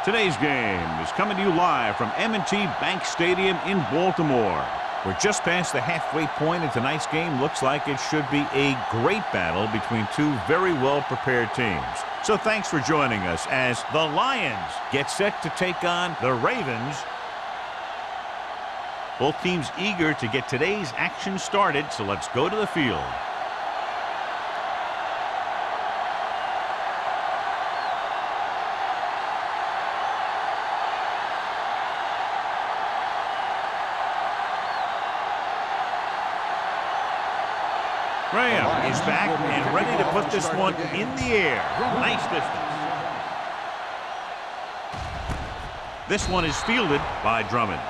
Today's game is coming to you live from M&T Bank Stadium in Baltimore. We're just past the halfway point, and tonight's game looks like it should be a great battle between two very well-prepared teams. So thanks for joining us as the Lions get set to take on the Ravens. Both teams eager to get today's action started, so let's go to the field. Graham is back and ready to put this one in the air. Nice distance. This one is fielded by Drummond.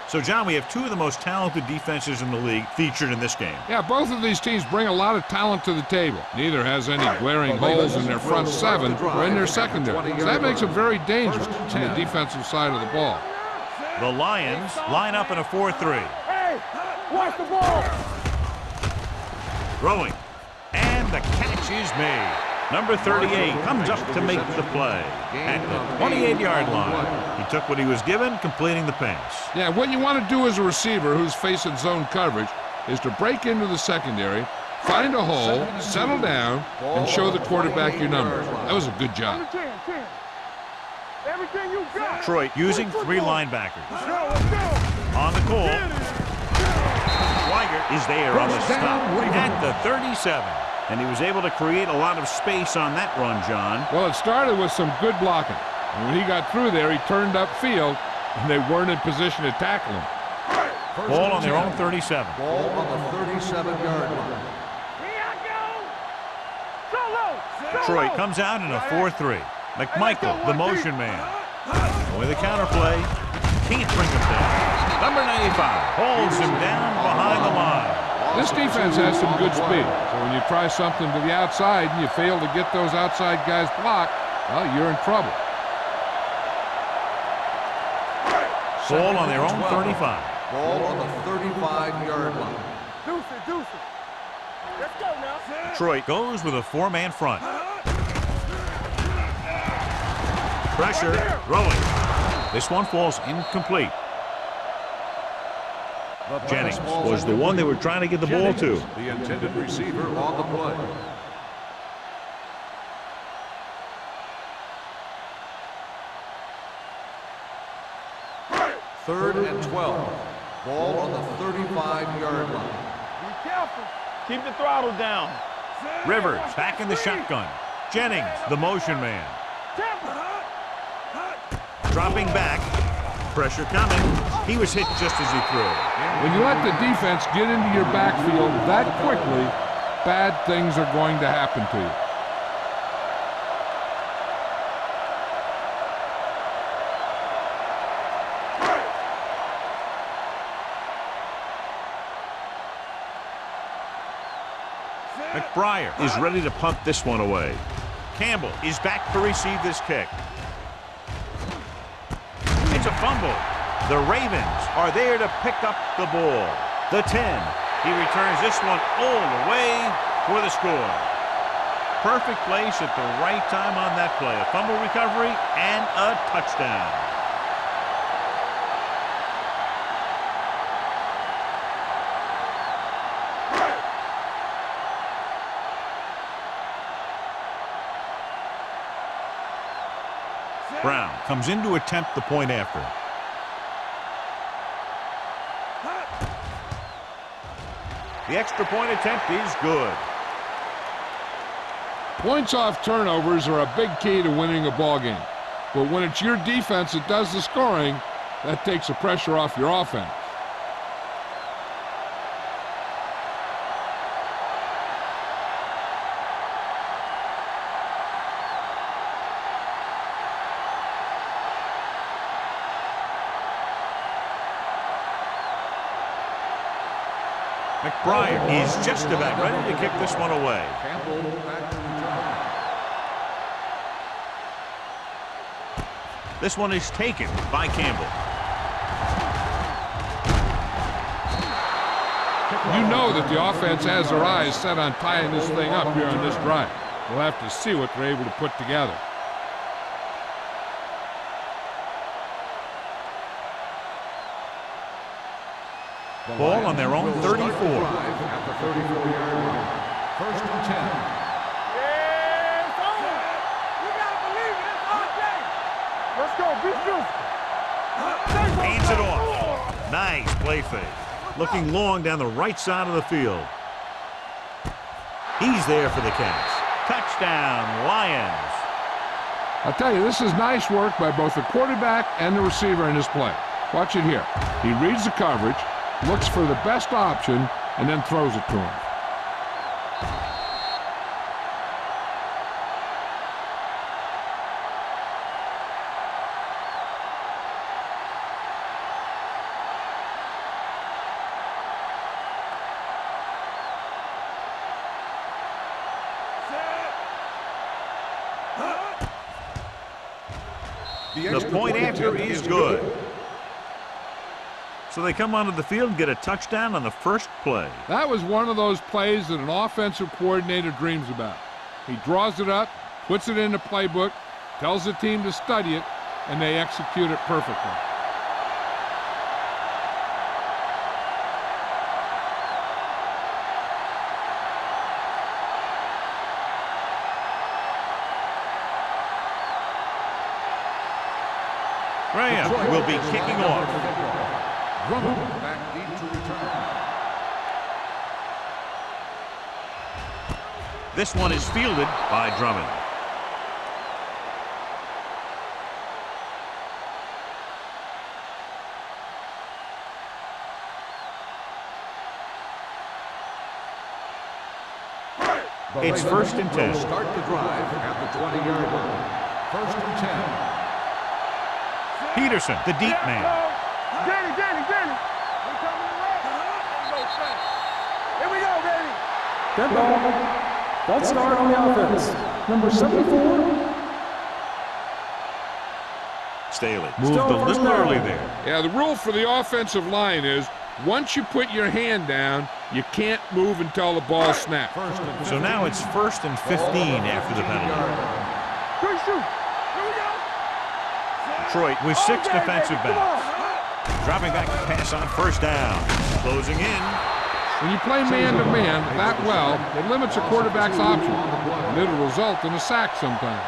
So, John, we have two of the most talented defenses in the league featured in this game. Yeah, both of these teams bring a lot of talent to the table. Neither has any glaring holes in their front seven or in their secondary. So that makes them very dangerous on the defensive side of the ball. The Lions line up in a 4-3. Hey, watch the ball. Throwing. And the catch is made. Number 38 comes up to make the play at the 28-yard line. He took what he was given, completing the pass. Yeah, what you want to do as a receiver who's facing zone coverage is to break into the secondary, find a hole, settle down, and show the quarterback your numbers. That was a good job. Everything you got. Detroit using three linebackers. On the call. Schweiger is there on the stop at the 37. And he was able to create a lot of space on that run, John. Well, it started with some good blocking. And when he got through there, he turned upfield, and they weren't in position to tackle him. Ball on their own 37. Ball on the 37-yard line. Here I go. Solo. Detroit comes out in a 4-3. McMichael, the motion man. With a counterplay, can't bring him down. Number 95 holds him down behind the line. This defense has some good speed. So when you try something to the outside and you fail to get those outside guys blocked, well, you're in trouble. Ball on their own 35. Ball on the 35-yard line. Deuce it. Let's go now. Detroit goes with a four-man front. Pressure, throwing. This one falls incomplete. Jennings was the one they were trying to get the ball to. The intended receiver on the play. Third and 12. Ball on the 35-yard line. Be careful. Keep the throttle down. Rivers back in the shotgun. Jennings, the motion man. Dropping back. Pressure coming. He was hit just as he threw. When you let the defense get into your backfield that quickly, bad things are going to happen to you. McBriar is ready to punt this one away. Campbell is back to receive this kick. It's a fumble. The Ravens are there to pick up the ball. The 10. He returns this one all the way for the score. Perfect place at the right time on that play. A fumble recovery and a touchdown. Brown comes in to attempt the point after. The extra point attempt is good. Points off turnovers are a big key to winning a ball game. But when it's your defense that does the scoring, that takes the pressure off your offense. McBriar is just about ready to kick this one away. This one is taken by Campbell. You know that the offense has their eyes set on tying this thing up here on this drive. We'll have to see what they're able to put together. Ball on their own 34. At the 34-yard line. First and 10. Yeah, it's on. You gotta believe it. It's our day. Let's go. Be beautiful. Hands it off. Nice play fake. Looking long down the right side of the field. He's there for the catch. Touchdown, Lions. I'll tell you, this is nice work by both the quarterback and the receiver in this play. Watch it here. He reads the coverage, looks for the best option, and then throws it to him. The point after is good. So they come onto the field and get a touchdown on the first play. That was one of those plays that an offensive coordinator dreams about. He draws it up, puts it in the playbook, tells the team to study it, and they execute it perfectly. Graham will be kicking off. Back deep to return. This one is fielded by Drummond. It's first and 10. Start the drive at the 20-yard line. First and 10. Peterson, the deep man. Danny. We coming to run. Here we go, baby. Dead ball. False start on the offense. Number 74. Staley moved a little early there. Yeah, the rule for the offensive line is once you put your hand down, you can't move until the ball snaps. So now it's first and 15 after the penalty. Good shoot. Here we go. Detroit with 6 defensive backs. Dropping back to pass on first down. Closing in. When you play man-to-man that well, it limits a quarterback's options, and it'll result in a sack sometimes.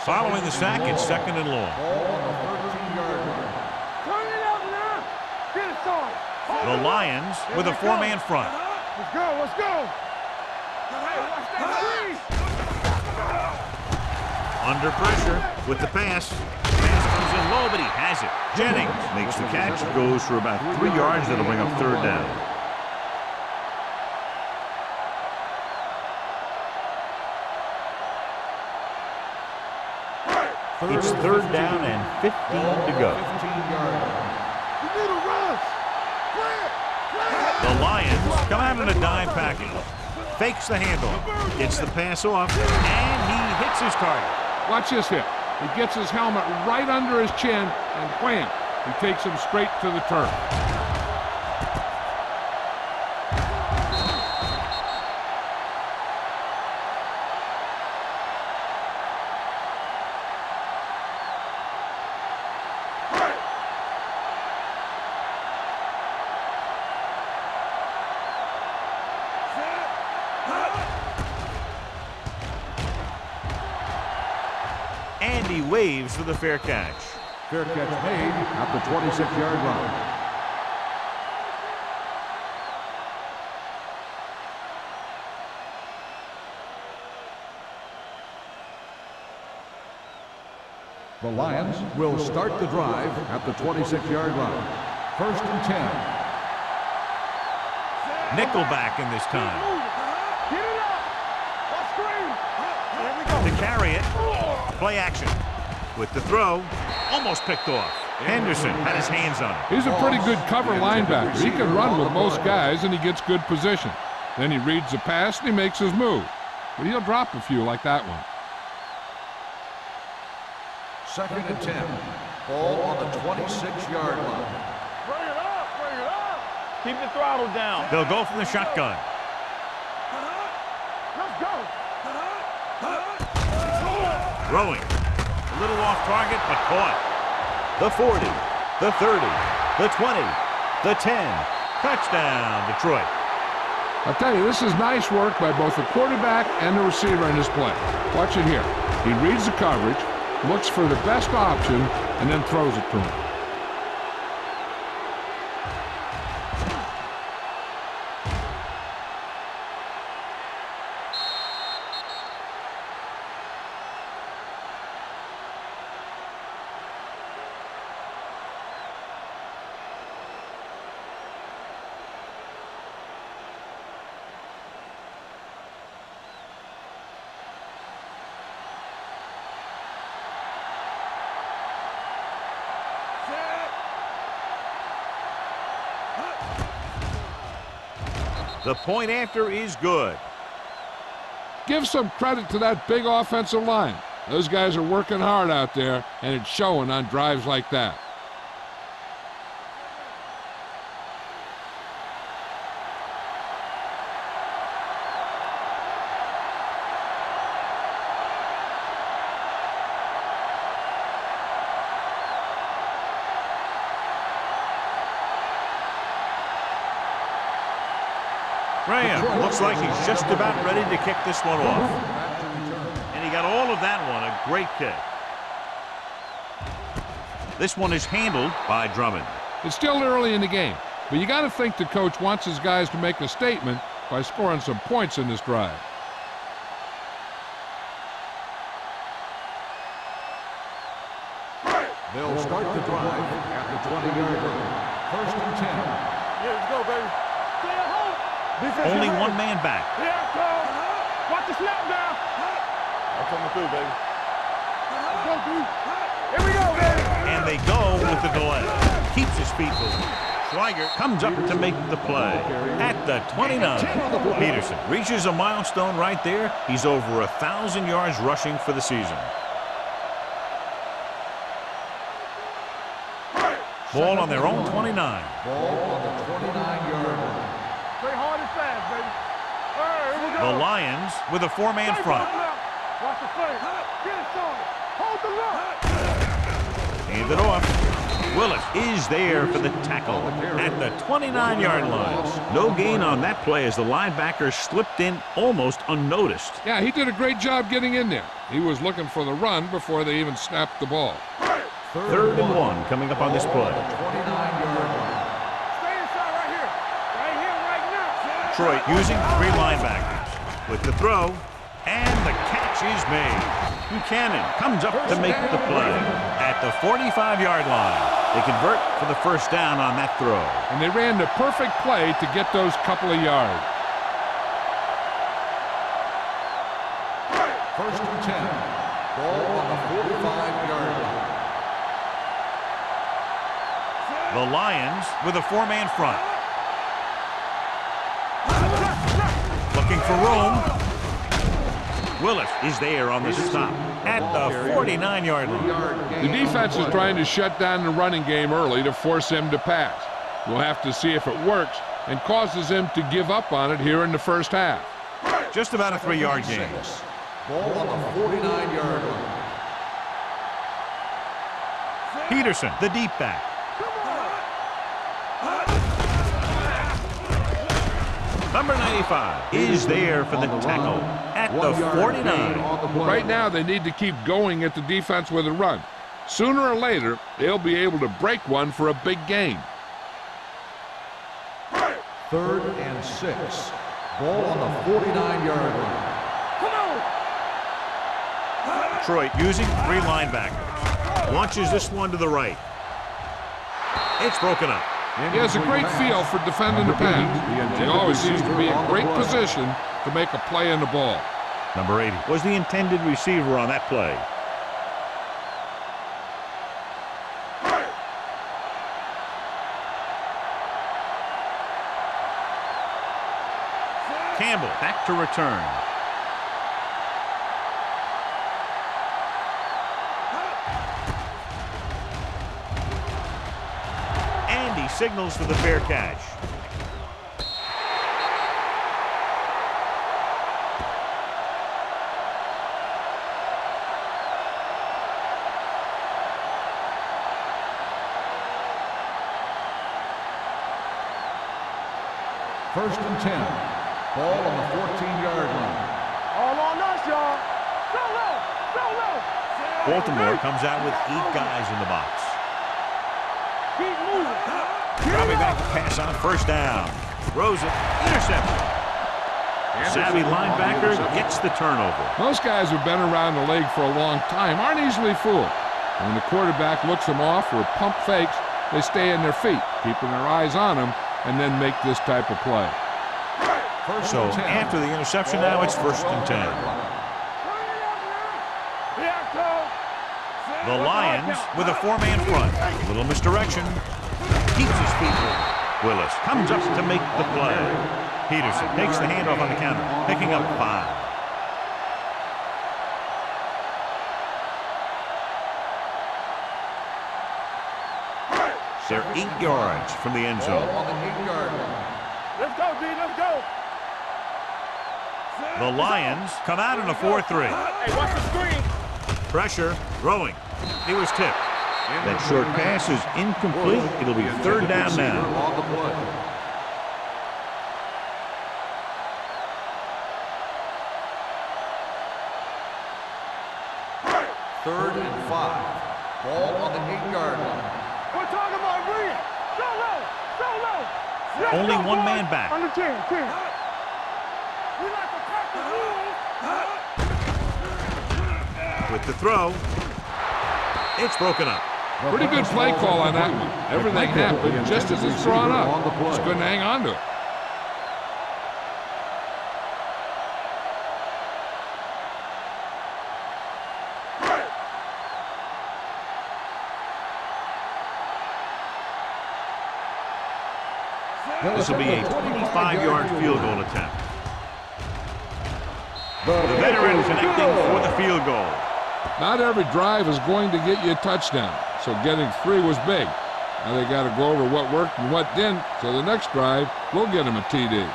Following the sack, it's second and long. Turn it up now. Get it started. The Lions with a 4-man front. Let's go. Hey, watch that screen. Under pressure with the pass. Pass comes in low, but he has it. Jennings makes the catch, goes for about 3 yards. That'll bring up third down. It's third down and 15 to go. You need a rush. The Lions come out in a dime package. Fakes the handle, gets the pass off, and he hits his target. Watch this hit. He gets his helmet right under his chin, and wham, he takes him straight to the turf. And he waves for the fair catch. Fair catch made at the 26-yard line. The Lions will start the drive at the 26-yard line. First and 10. Nickelback in this time. Get it up. Let's screen. Here we go. To carry it, play action. With the throw, almost picked off. Henderson had his hands on it. He's a pretty good cover linebacker. He can run with most guys, and he gets good position. Then he reads the pass, and he makes his move. But he'll drop a few like that one. Second and 10. Ball on the 26-yard line. Bring it up. Keep the throttle down. They'll go from the shotgun. Let's go. Throwing. A little off target, but caught. The 40, the 30, the 20, the 10. Touchdown, Detroit. I'll tell you, this is nice work by both the quarterback and the receiver in this play. Watch it here. He reads the coverage, looks for the best option, and then throws it to him. The point after is good. Give some credit to that big offensive line. Those guys are working hard out there, and it's showing on drives like that. Graham looks like he's just about ready to kick this one off. And he got all of that one, a great kick. This one is handled by Drummond. It's still early in the game, but you got to think the coach wants his guys to make a statement by scoring some points in this drive. They'll start the drive at the 20-yard line. First and 10. Yeah, let's go, baby. Stay at home. Defense, Only get ready. one man back. Yeah, go. Watch the snap down. I'm coming through, baby. Let's go, dude. Here we go, baby. And they go with the delay. Keeps his feet moving. Schweiger comes up to make the play at the 29. Peterson reaches a milestone right there. He's over 1,000 yards rushing for the season. Ball on their own 29. Ball on the 29-yard line. Play hard and fast, baby. All right, here we go. The Lions with a four-man front. Watch the play. Get it, Sean. Hold the look. Hand it off. Willis is there for the tackle at the 29-yard line. No gain on that play as the linebacker slipped in almost unnoticed. Yeah, he did a great job getting in there. He was looking for the run before they even snapped the ball. Third and one coming up on this play. 29-yard line. Stay inside right here. Right here, right now. Detroit using three linebackers. With the throw, and the catch is made. Buchanan comes up to make the play at the 45-yard line. They convert for the first down on that throw. And they ran the perfect play to get those couple of yards. First and 10. Ball on the 45-yard line. The Lions with a four-man front. Looking for room. Willis is there on the stop at the 49-yard line. The defense is trying to shut down the running game early to force him to pass. We'll have to see if it works and causes him to give up on it here in the first half. Just about a 3-yard gain. Ball on the 49-yard line. Peterson, the deep back. Number 95 is there for the tackle at the 49. Right now, they need to keep going at the defense with a run. Sooner or later, they'll be able to break one for a big gain. Third and 6. Ball on the 49-yard line. Detroit using three linebackers. Launches this one to the right. It's broken up. He has a great feel for defending the pass. He always seems to be in great position to make a play in the ball. Number 80 was the intended receiver on that play. Campbell back to return. And he signals for the fair catch. First and 10. Ball on the 14-yard line. All on us, y'all. Solo! Solo! Baltimore comes out with 8 guys in the box. Keep moving. Dropping back to pass on first down. Throws it. Intercepted. Savvy linebacker gets the turnover. Most guys who've been around the league for a long time aren't easily fooled. When the quarterback looks them off or pump fakes, they stay in their feet, keeping their eyes on them, and then make this type of play. So after the interception now, it's first and 10. The Lions with a 4-man front. A little misdirection. Keeps his feet moving. Willis comes up to make the play. Peterson takes the handoff on the counter, picking up 5. They're 8 yards from the end zone. On the 8-yard line. Let's go, D. Let's go. The Lions come out in a 4-3. Hey, watch the screen. Pressure, throwing. He was tipped. That short pass is incomplete. It'll be 3rd down now. On the play. Third and 5. Ball on the 8-yard line. We're talking about Reed. Solo! Solo! Let's Only go, one boys. man back. On the 10. We like to crack the rules. With the throw, it's broken up. Pretty good play call on that one. Everything happened just as it's drawn up. Just couldn't hang on to it. This will be a 25-yard field goal attempt. The veteran connecting for the field goal. Not every drive is going to get you a touchdown, so getting 3 was big. Now they got to go over what worked and what didn't, so the next drive will get them a TD.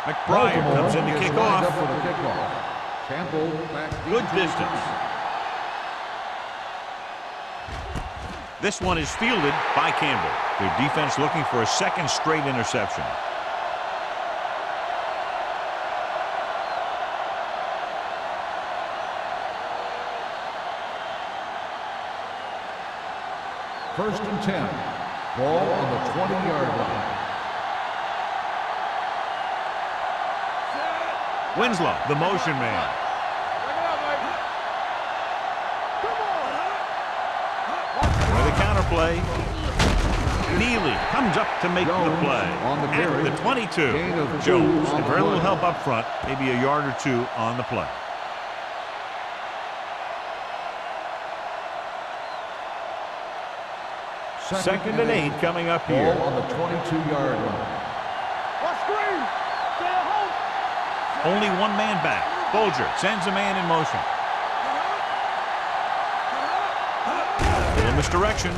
McBride comes in to kick off. For the kickoff. Campbell back Good distance. This one is fielded by Campbell. Their defense looking for a 2nd straight interception. First and 10. Ball on the 20-yard line. Winslow, the motion man. For the counterplay. Neely comes up to make the play. On the carry. At the 22. Gain of 2 Jones, on and the very little play. help up front, maybe a yard or 2 on the play. Second and 8 coming up here. Ball on the 22-yard line. What screen? Stay at home. Only one man back. Bolger sends a man in motion. Little misdirection.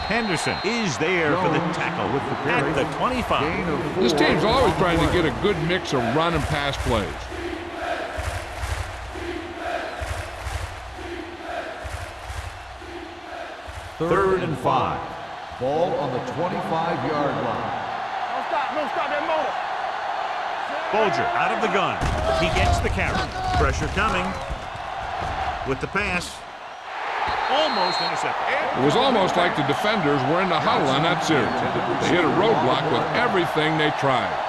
Henderson is there for the tackle with the carry. at the 25. Gain of 4 This team's always on trying the to get play. a good mix of run and pass plays. Third and 5. Ball on the 25-yard line. No stop that motor. Bolger out of the gun. He gets the carry. Pressure coming. With the pass. Almost intercepted. It was almost like the defenders were in the huddle on that series. They hit a roadblock with everything they tried.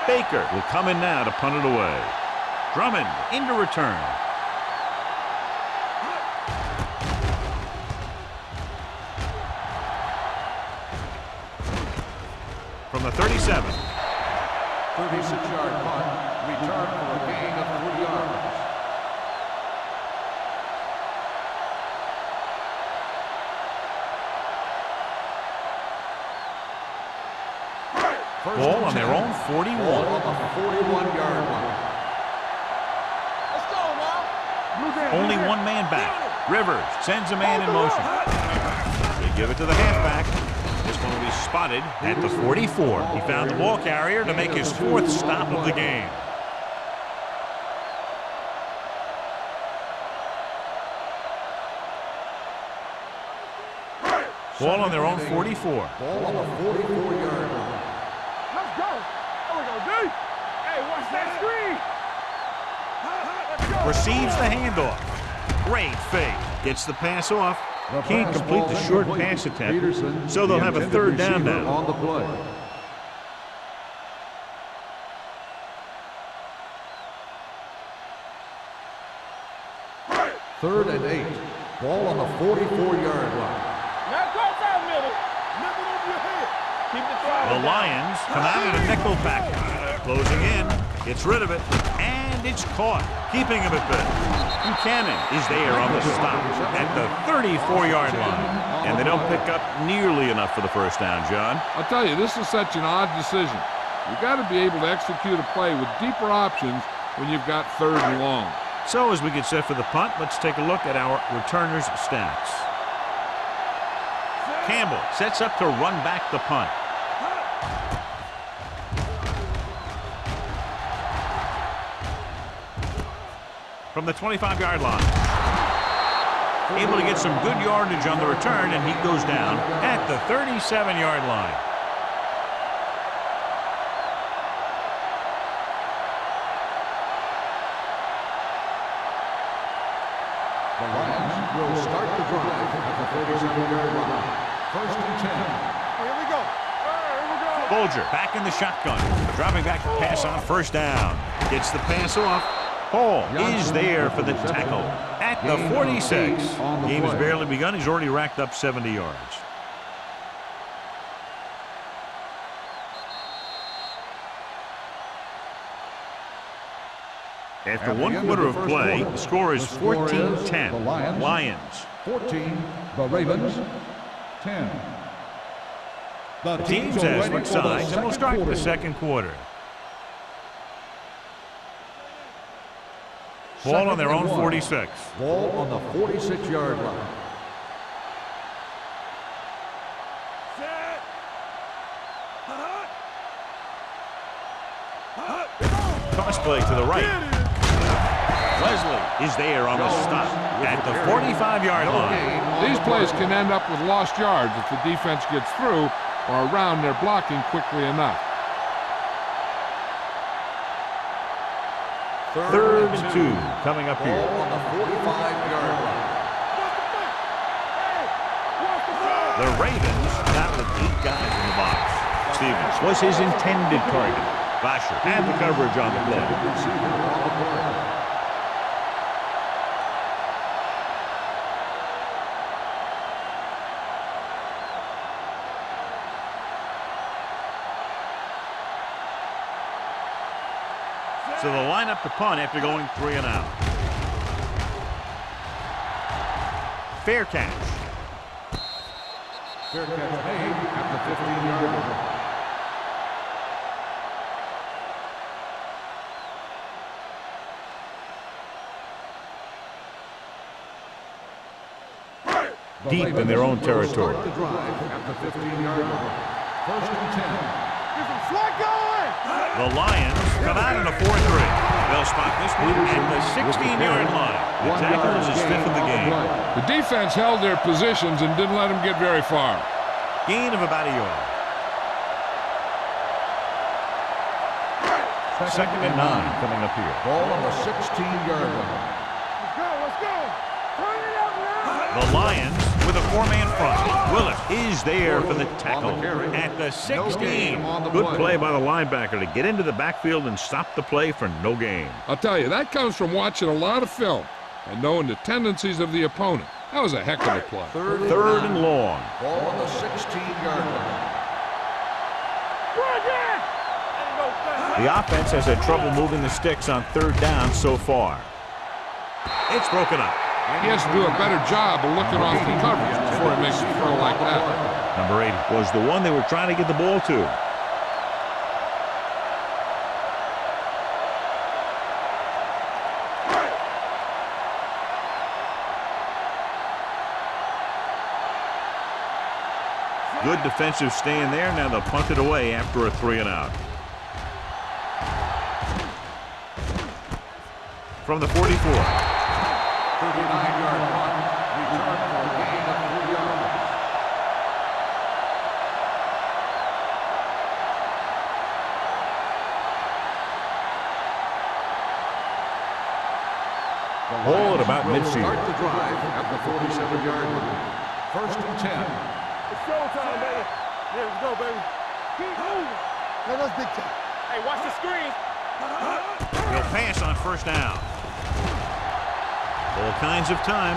Baker will come in now to punt it away. Drummond into return. From the 37. 36-yard punt. Return for a gain of 3 yards. on their own 41. Ball on the 41-yard line. Let's go now. Only one man back. Rivers sends a man in motion. They give it to the halfback. This one will be spotted at the 44. He found the ball carrier to make his 4th stop of the game. Ball on their own 44. Ball on the 44-yard line. Let's go. There we go, D. Hey, watch that screen. Let's go. Receives the handoff. Great fake. Gets the pass off. Can't complete the short pass attempt, Peterson, so they'll have a 3rd down receiver now. on the play. Third and 8. Ball on the 44-yard line. Now cross out middle. Nickel over your head. Keep the throttle The down. Lions come out in a nickel package. Closing in. Gets rid of it. And it's caught. Keeping him at bay. Buchanan is there on the stop at the 34-yard line. And they don't pick up nearly enough for the 1st down, John. I'll tell you, this is such an odd decision. You've got to be able to execute a play with deeper options when you've got 3rd and long. So as we get set for the punt, let's take a look at our returners' stats. Campbell sets up to run back the punt. From the 25-yard line. Able to get some good yardage on the return, and he goes down at the 37-yard line. The Lions will start the drive at the 37-yard line. 1st and 10. Here we go. Here we go. Bolger back in the shotgun. Dropping back the pass on 1st down. Gets the pass off. Hall is there for the tackle at the 46. Game has barely begun. He's already racked up 70 yards. After 1 quarter of play, the score is 14-10. Lions. 14. The Ravens. 10. The Teams are as ready switch for the sides, and we'll start the second 2nd quarter. Ball on their own 46. Ball on the 46-yard line. Set. Toss play to the right. Leslie is there on the stop at the 45-yard line. These plays can end up with lost yards if the defense gets through or around their blocking quickly enough. 3rd and 2 coming up Ball here. on the 45-yard line. The Ravens got with 8 guys in the box. Stevens was his intended target. Vasher had the coverage on the play. Receiver on the play. So they'll line up the punt after going 3 and out. Fair catch. Fair catch made at the 15-yard line. Deep in their own territory. Start the drive at the 15-yard line. 1st and 10. Get some slack going. The Lions come out in a 4-3. They'll spot this one at the 16-yard line. The tackle is his 5th of the game. The defense held their positions and didn't let them get very far. Gain of about a yard. 2nd and 9 coming up here. Ball on the 16-yard line. Let's go. Let's go. Turn it up now. The Lions with a 4-man front. Willis is there for the tackle at the 16. Good play by the linebacker to get into the backfield and stop the play for no gain. I'll tell you, that comes from watching a lot of film and knowing the tendencies of the opponent. That was a heck of a play. 3rd and long. Ball on the 16-yard line. The offense has had trouble moving the sticks on 3rd down so far. It's broken up. He has to do a better job of looking off the coverage before he makes a throw like that. Number 8 was the one they were trying to get the ball to. Good defensive stand there. Now they'll punt it away after a 3-and-out. From the 44. 39-yard punt. Return for a gain of 3 yards. Ball at about midfield. Start the drive at the 47-yard line. 1st and 10. It's showtime, baby. Here we go, baby. Keep moving. Let us dictate. Hey, watch the screen. He'll pass on 1st down. All kinds of time.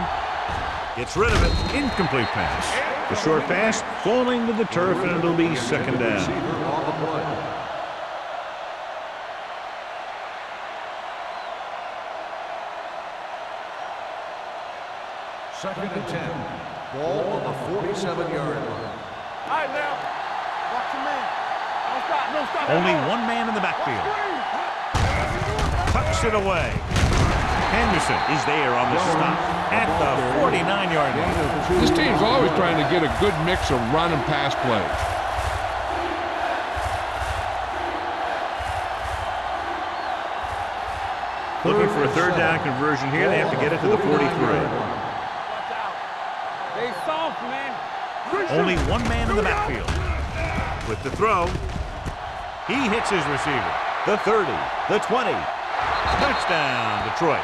Gets rid of it. Incomplete pass. The short pass falling to the turf, and it'll be 2nd down. Receiver on the play. Second and 10. Ball on the 47-yard line. All right, now. Watch your man. Don't stop. No stop. Only one man in the backfield. Tucks it away. Henderson is there on the stop at the 49-yard line. This team's always trying to get a good mix of run and pass plays. Looking for a 3rd down conversion here. They have to get it to the 43. They soft, man. Only one man in the backfield. With the throw, he hits his receiver. The 30, the 20. Touchdown, Detroit.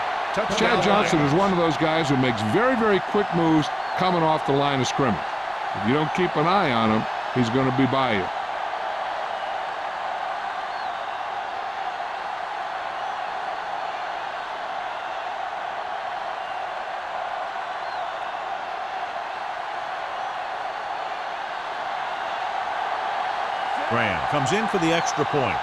Chad Johnson is one of those guys who makes very, very quick moves coming off the line of scrimmage. If you don't keep an eye on him, he's going to be by you. Graham comes in for the extra point.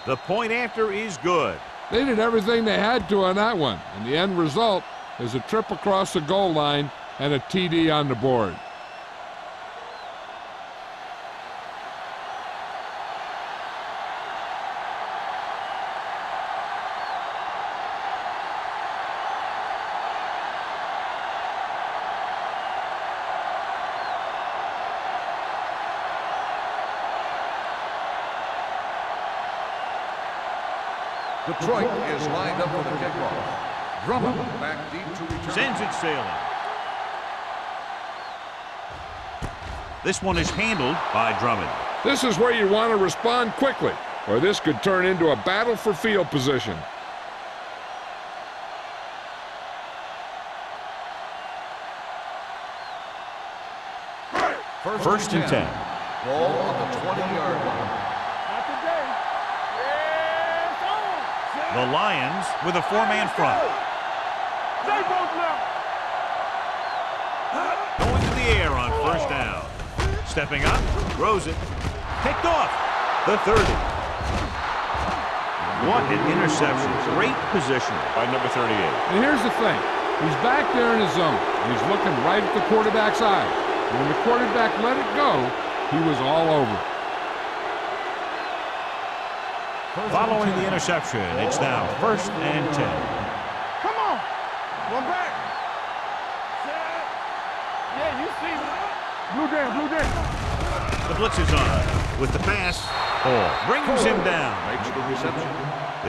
The point after is good. They did everything they had to on that one, and the end result is a trip across the goal line and a TD on the board. Detroit is lined up for the kickoff. Drummond back deep to return. Sends it sailing. This one is handled by Drummond. This is where you want to respond quickly, or this could turn into a battle for field position. First and 10. Ball on the 20-yard line. Not today. Yes, on. The Lions with a 4-man front. Stay both now. Going to the air on 1st down. Stepping up, throws it. Picked off. The 30. What an interception. Great position by number 38. And here's the thing. He's back there in his zone. He's looking right at the quarterback's eye. And when the quarterback let it go, he was all over it. Following the interception, it's now 1st and 10. Come on. One back. Yeah, you see me. Blue down, blue down. The blitz is on. With the pass, Hall brings him down. Makes the reception.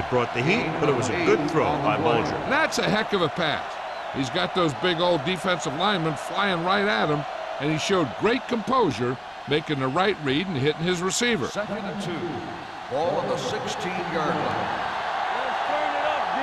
It brought the heat, but it was a good throw by Bulger. That's a heck of a pass. He's got those big old defensive linemen flying right at him, and he showed great composure, making the right read and hitting his receiver. 2nd and 2. Ball on the 16-yard line. Let's turn it up, D.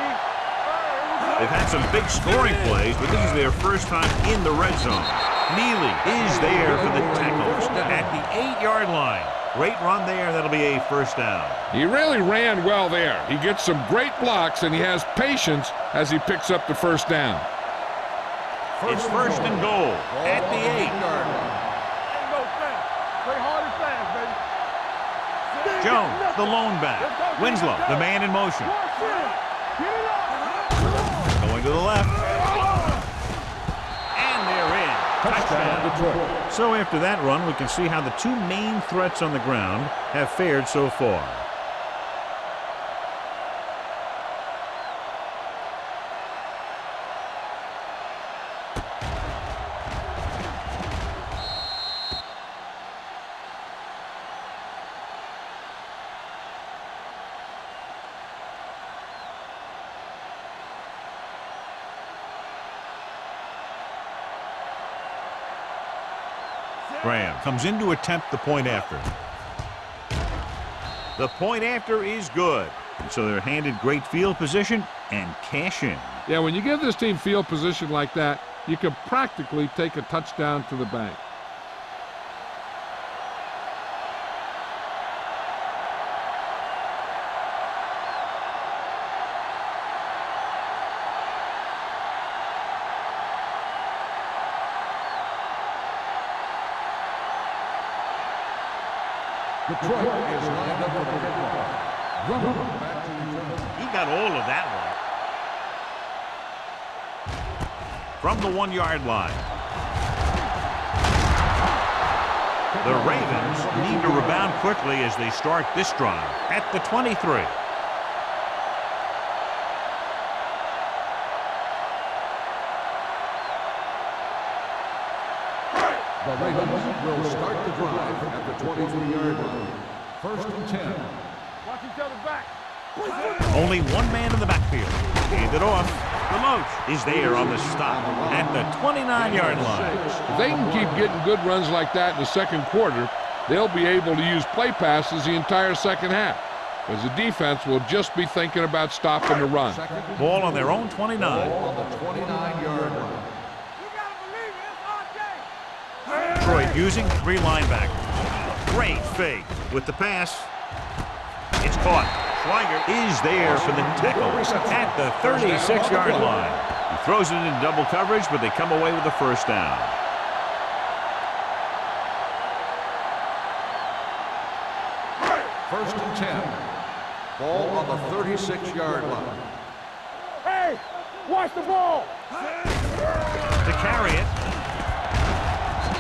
They've had some big scoring plays, but this is their first time in the red zone. Neely is there for the tackle at the 8-yard line. Great run there. That'll be a 1st down. He really ran well there. He gets some great blocks, and he has patience as he picks up the 1st down. It's 1st and goal at the 8. Yard line. Ain't no fast. Play hard and fast, baby. Jones, the lone back. Winslow, the man in motion. Get it up. Going to the left. And they're in. Touchdown. So after that run, we can see how the two main threats on the ground have fared so far. Graham comes in to attempt the point after. The point after is good. And so they're handed great field position and cash in. Yeah, when you give this team field position like that, you can practically take a touchdown to the bank. Detroit is lined up for the kickoff. Running back to return. He got all of that one. From the 1-yard line. The Ravens need to rebound quickly as they start this drive at the 23. The Ravens will start the drive at the 23-yard line. 1st and 10. Watch each other back. Only one man in the backfield. Hand it off. Deloach is there on the stop at the 29-yard line. If they can keep getting good runs like that in the second quarter, they'll be able to use play passes the entire second half, because the defense will just be thinking about stopping the run. Ball on their own 29. Ball on the 29-yard line. You gotta believe it. It's RJ. Detroit using 3 linebackers. Great fake with the pass. It's caught. Schweiger is there for the tackle at the 36-yard line. He throws it in double coverage, but they come away with the first down. First and 10. Ball on the 36-yard line. Hey, watch the ball. To carry it,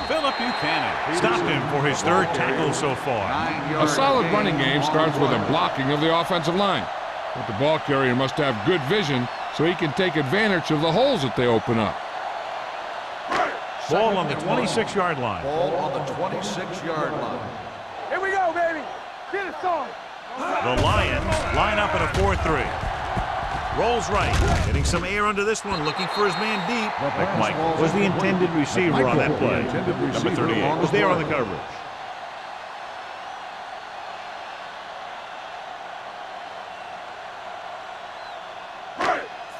Philip Buchanan stopped him for his 3rd tackle so far. A solid running game starts with a blocking of the offensive line. But the ball carrier must have good vision so he can take advantage of the holes that they open up. Ball on the 26-yard line. Ball on the 26-yard line. Here we go, baby. Get it started. The Lions line up in a 4-3. Rolls right, getting some air under this one, looking for his man deep. McMichael was the intended receiver on that play. Number 38 was there on the coverage.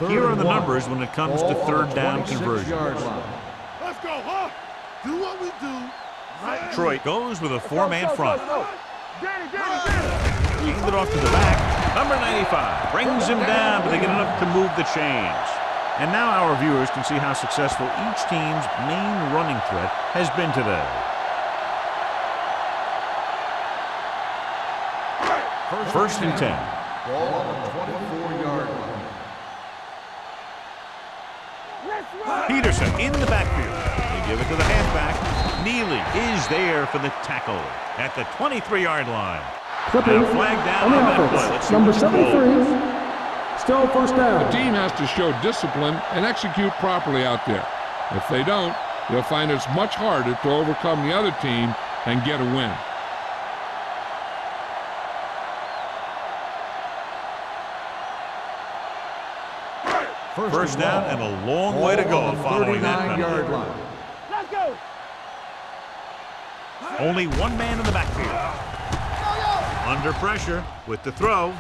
Here are the numbers when it comes to 3rd down conversions. Let's go, huh? Do what we do. Detroit goes with a 4-man front. Danny. Hand it off to the back. Number 95 brings him down, but they get enough to move the chains. And now our viewers can see how successful each team's main running threat has been today. First and 10. Ball on the 24-yard line. Peterson in the backfield. They give it to the halfback. Neely is there for the tackle at the 23-yard line. Clipping And a flag down on the on that play. Let's offense. see Number what's the ball. 73. Still first down. The team has to show discipline and execute properly out there. If they don't, they'll find it's much harder to overcome the other team and get a win. First down and a long way to go following that penalty. Line. Let's go. Only one man in the backfield. Under pressure with the throw.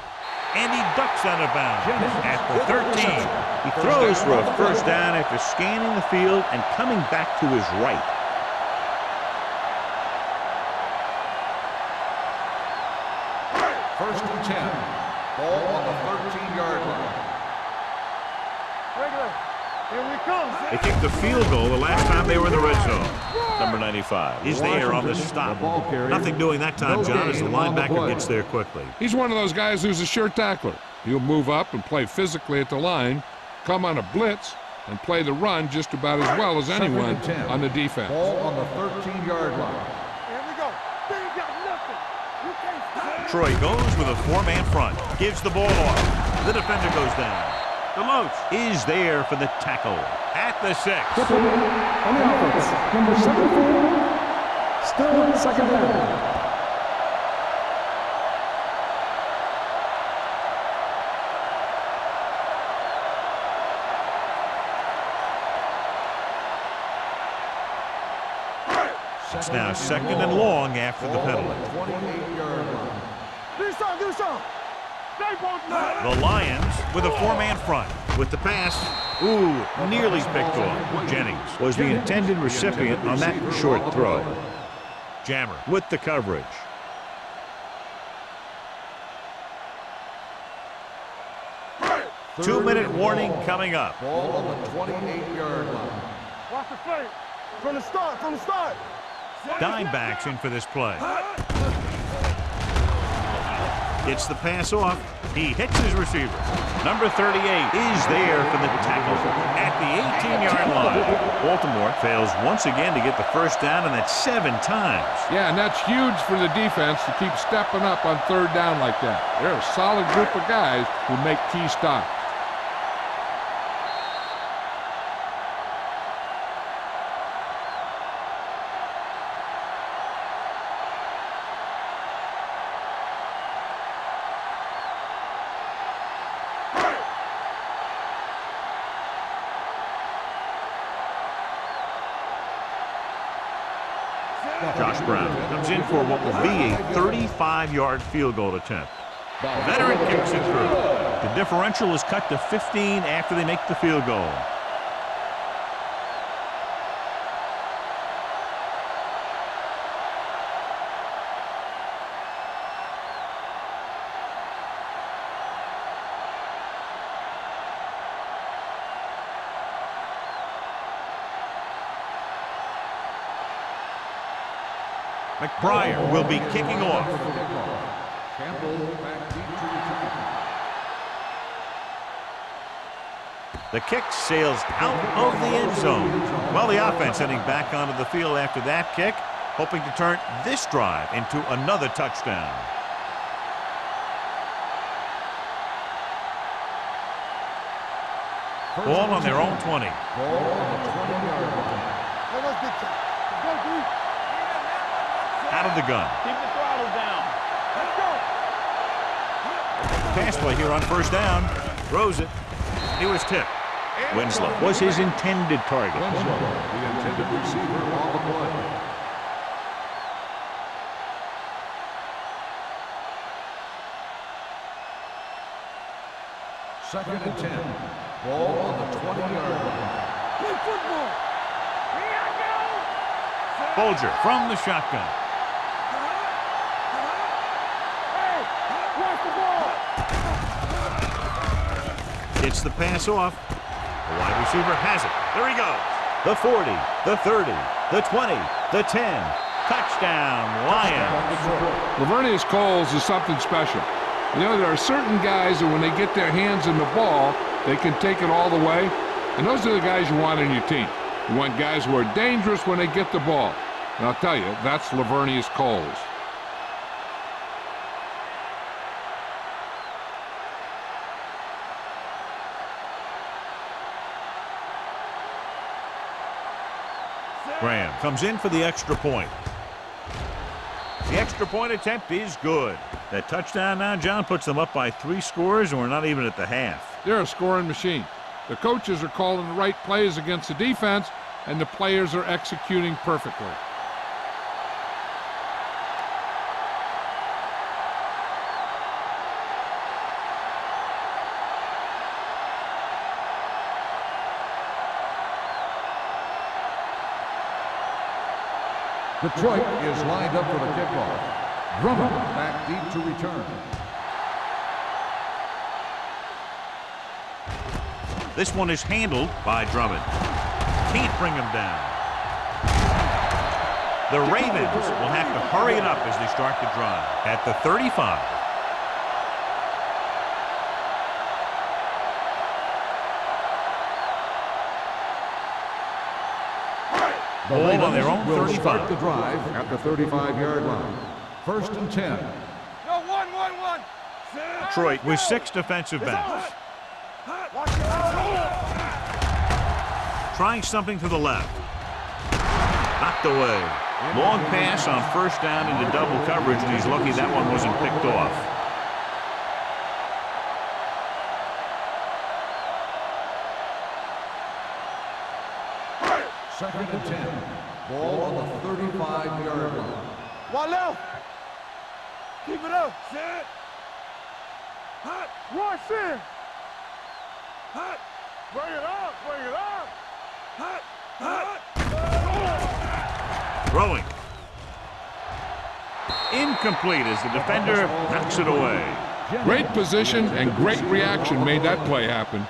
And he ducks out of bounds at the 13. He throws for a first down after scanning the field and coming back to his right. First and 10. Ball on the 13-yard line. Regular. Here we come. They kicked the field goal the last time they were in the red zone. Number 95 is there on the stop. Nothing doing that time, John, as the linebacker gets there quickly. He's one of those guys who's a sure tackler. He'll move up and play physically at the line, come on a blitz, and play the run just about as well as anyone on the defense. Ball on the 13-yard line. Here we go. They ain't got nothing. You can't stop. Troy goes with a 4-man front. Gives the ball off. The defender goes down. Deloach is there for the tackle at the 6. Clipping on the offense. Number 74. Still second down. It's now 2nd and long after the penalty. 28-yard line. Give me some. Stay both now. The Lions with a 4-man front. With the pass, nearly picked off. Jennings was the intended recipient on that short throw. Jammer with the coverage. Two-minute warning coming up. Ball on the 28-yard line. Watch the play. From the start. Dimebacks in for this play. Gets the pass off. He hits his receiver. Number 38 is there for the tackle at the 18-yard line. Baltimore fails once again to get the first down, and that's 7 times. Yeah, and that's huge for the defense to keep stepping up on 3rd down like that. They're a solid group of guys who make key stops. Josh Brown comes in for what will be a 35-yard field goal attempt. Veteran kicks it through. The differential is cut to 15 after they make the field goal. McBriar will be kicking off. The kick sails out of the end zone. Well, the offense heading back onto the field after that kick, hoping to turn this drive into another touchdown. Ball on their own 20. Ball on the 20-yard line. Out of the gun. Keep the throttle down. Let's go. Pass play here on first down. Throws it. He was tipped. Winslow was his intended target. Winslow, the intended receiver on the play. Second and 10. Ball on the 20-yard line. Play football. Here I go. Folger from the shotgun. Hey, watch the ball. Gets the pass off. The wide receiver has it. There he goes. The 40, the 30, the 20, the 10. Touchdown, Lions. Lavernius Coles is something special. You know, there are certain guys that when they get their hands in the ball, they can take it all the way. And those are the guys you want on your team. You want guys who are dangerous when they get the ball. And I'll tell you, that's Lavernius Coles. Graham comes in for the extra point. The extra point attempt is good. That touchdown now, John, puts them up by 3 scores, and we're not even at the half. They're a scoring machine. The coaches are calling the right plays against the defense, and the players are executing perfectly. Detroit is lined up for the kickoff. Drummond back deep to return. This one is handled by Drummond. Can't bring him down. The Ravens will have to hurry it up as they start the drive at the 35. The Ball on their own will 35. start the drive at the 35-yard line. First and 10. No, one. Detroit with 6 defensive backs. Watch it out. Trying something to the left. Knocked away. Long pass on first down into double coverage, and he's lucky that one wasn't picked off. Second and 10. Ball on the 35-yard line. One left. Keep it up. Set. Hot. Rush in. Hot. Bring it up. Bring it up. Hot. Hot. Throwing. Incomplete as the defender knocks it away. Great position and great reaction made that play happen.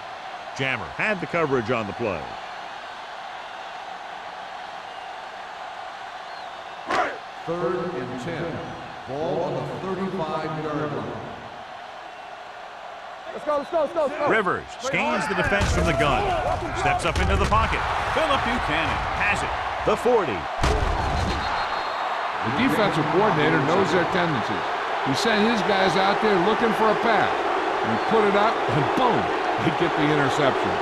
Jammer had the coverage on the play. Third and 10. Ball on the 35-yard line. Let's go, let's go, let's go, let's go. Rivers scans the defense from the gun. Steps up into the pocket. Philip Buchanan has it. The 40. The defensive coordinator knows their tendencies. He sent his guys out there looking for a pass. And he put it up, and boom, they get the interception.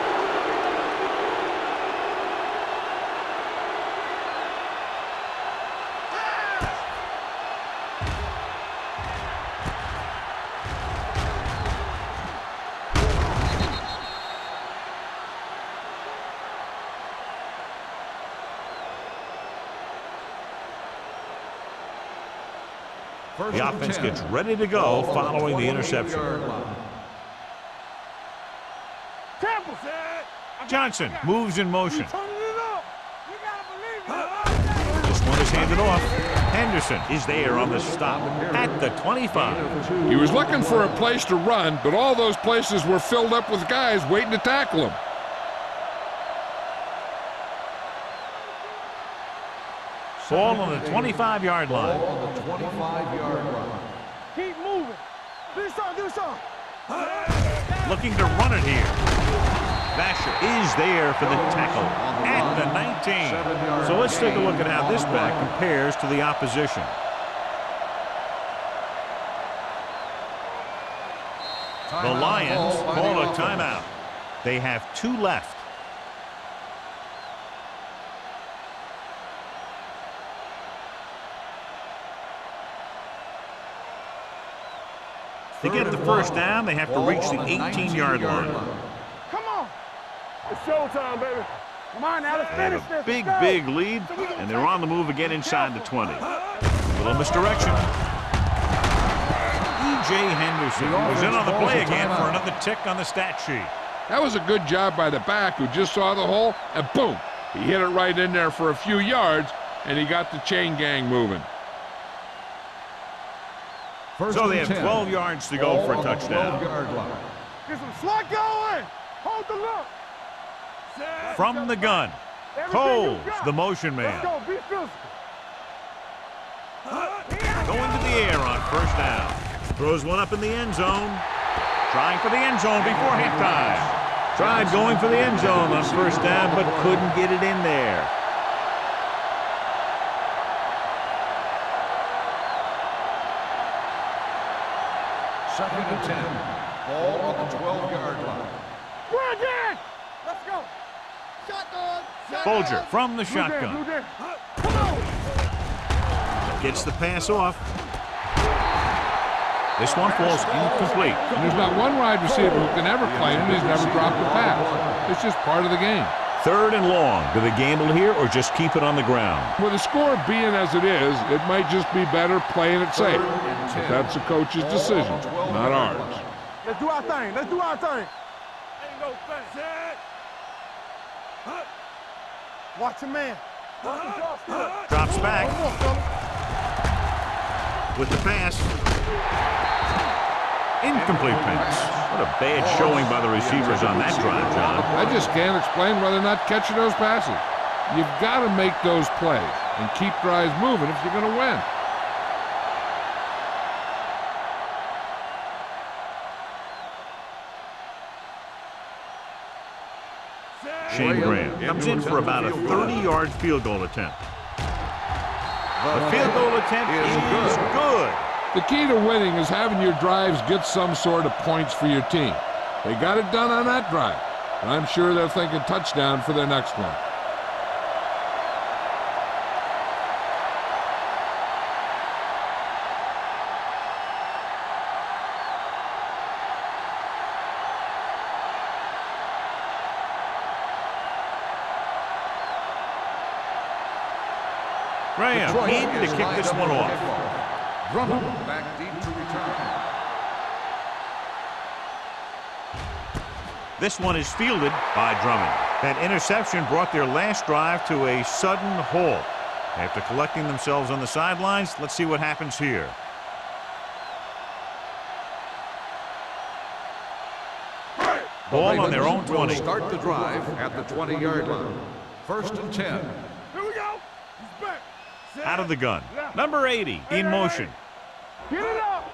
The offense gets ready to go following the interception. Johnson moves in motion. This one is handed off. Henderson is there on the stop at the 25. He was looking for a place to run, but all those places were filled up with guys waiting to tackle him. Ball on the 25-yard line. Ball on the 25-yard line. Keep moving. Do something, do something. Looking to run it here. Vasher is there for the tackle at the 19. So let's take a look at how this back compares to the opposition. The Lions call a timeout. They have 2 left. To get the first down, they have to reach the 18-yard line. Come on. It's showtime, baby. Come on now, let's They finish have a this. big lead, and they're on the move again inside the 20. Little misdirection. E.J. Henderson was in on the play again for another tick on the stat sheet. That was a good job by the back who just saw the hole, and boom, he hit it right in there for a few yards, and he got the chain gang moving. So they have 12 yards to go for a touchdown. Get some slot going. Hold the look. From the gun, Coles, the motion man. Let's go, be physical. Going to the air on first down. Throws one up in the end zone. Trying for the end zone before halftime. Tried going for the end zone on first down, but couldn't get it in there. Second and 10. Ball on the 12-yard line. We're again. Let's go. Shotgun. Folger from the shotgun. Come on. Gets the pass off. This one falls incomplete. And there's not one wide receiver who can ever claim he's never dropped a pass. It's just part of the game. 3rd and long. Do they gamble here or just keep it on the ground? With the score being as it is, it might just be better playing it safe. But that's the coach's decision, not ours. Let's do our thing. Let's do our thing. Ain't no thing. Set. Watch your man. Drops back with the pass. Incomplete pass. What a bad showing by the receivers on that drive, John. I just can't explain why they're not catching those passes. You've got to make those plays and keep drives moving if you're going to win. Shane Graham comes in for about a 30-yard field goal attempt. The field goal attempt is good. The key to winning is having your drives get some sort of points for your team. They got it done on that drive, and I'm sure they're thinking touchdown for their next one. Graham Detroit needed is to kick lined this up one for off. kickoff. Drummond back deep to return. This one is fielded by Drummond. That interception brought their last drive to a sudden halt. After collecting themselves on the sidelines, let's see what happens here. Ball on their own 20. Will start the drive at the 20-yard line. 1st and 10. Here we go. He's back. Set. Out of the gun. Number 80 in motion. Get it up.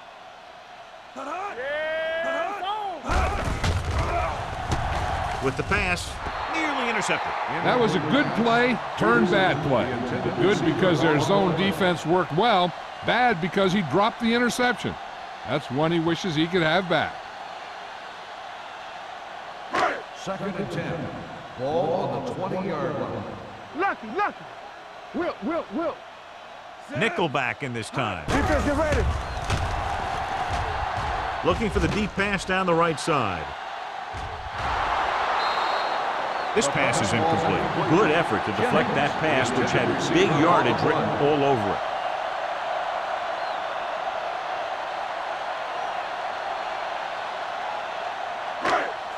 With the pass, nearly intercepted. That was a good play, turned bad play. Good because their zone defense worked well. Bad because he dropped the interception. That's one he wishes he could have back. 2nd and 10. Ball on the 20-yard line. Lucky. Will. Nickelback in this time. Defense, get ready. Looking for the deep pass down the right side. This pass is incomplete. Good effort to deflect that pass, which had big yardage written all over it.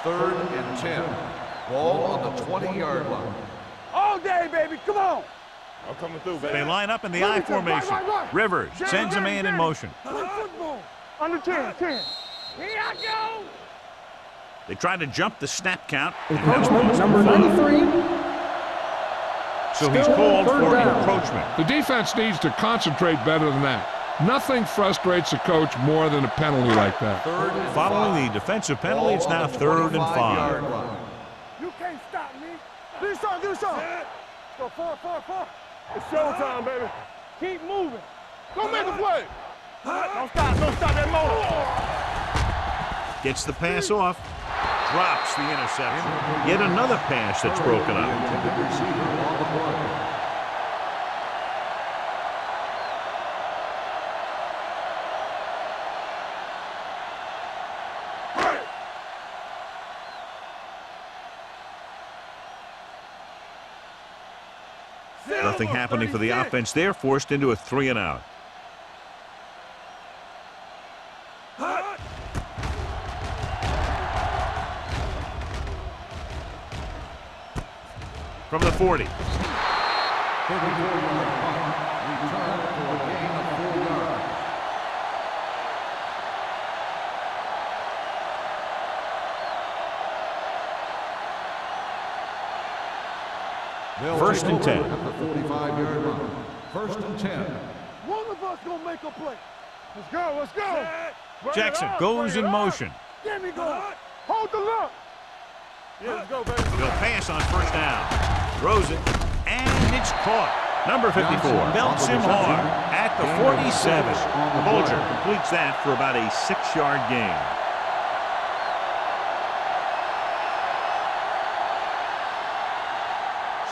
Third and 10. Ball on the 20-yard line. All day, baby. Come on. I'm coming through, baby. They line up in the I formation. Rivers sends a man in motion. Play football. Under 10. Here I go. They try to jump the snap count. Encroachment number 93. So he's called for encroachment. The defense needs to concentrate better than that. Nothing frustrates a coach more than a penalty like that. Following the defensive penalty, it's now 3rd and 5. You can't stop me. Do something. Go 4. It's showtime, baby. Keep moving. Go make a play. Don't stop that motor. Gets the pass off. Drops the interception. Yet another pass that's broken up. Nothing happening for the offense there, forced into a 3 and out. From the 40. 34-yard punt. Return for a gain of 4 yards. First and 10. At the 45-yard line. 1st and 10. One of us gonna make a play. Let's go. Jackson goes in motion. Get me going. Hold the look. Yeah, let's go, baby. He'll pass on 1st down. Throws it, and it's caught. Number 54 belts him hard at the 47. The Bulger completes that for about a 6-yard gain.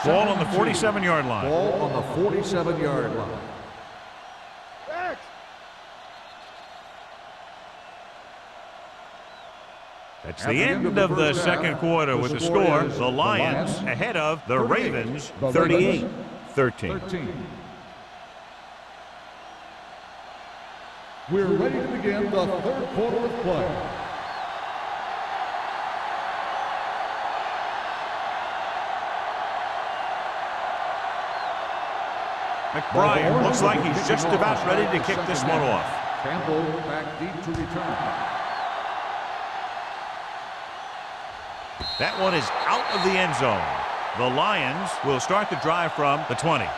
Ball on the 47-yard line. Ball on the 47-yard line. That's the end of the second quarter with the score. The Lions ahead of the Ravens 38-13. We're ready to begin the 3rd quarter of play. McBride looks like he's just about ready to kick this one off. Campbell back deep to return. That one is out of the end zone. The Lions will start the drive from the 20.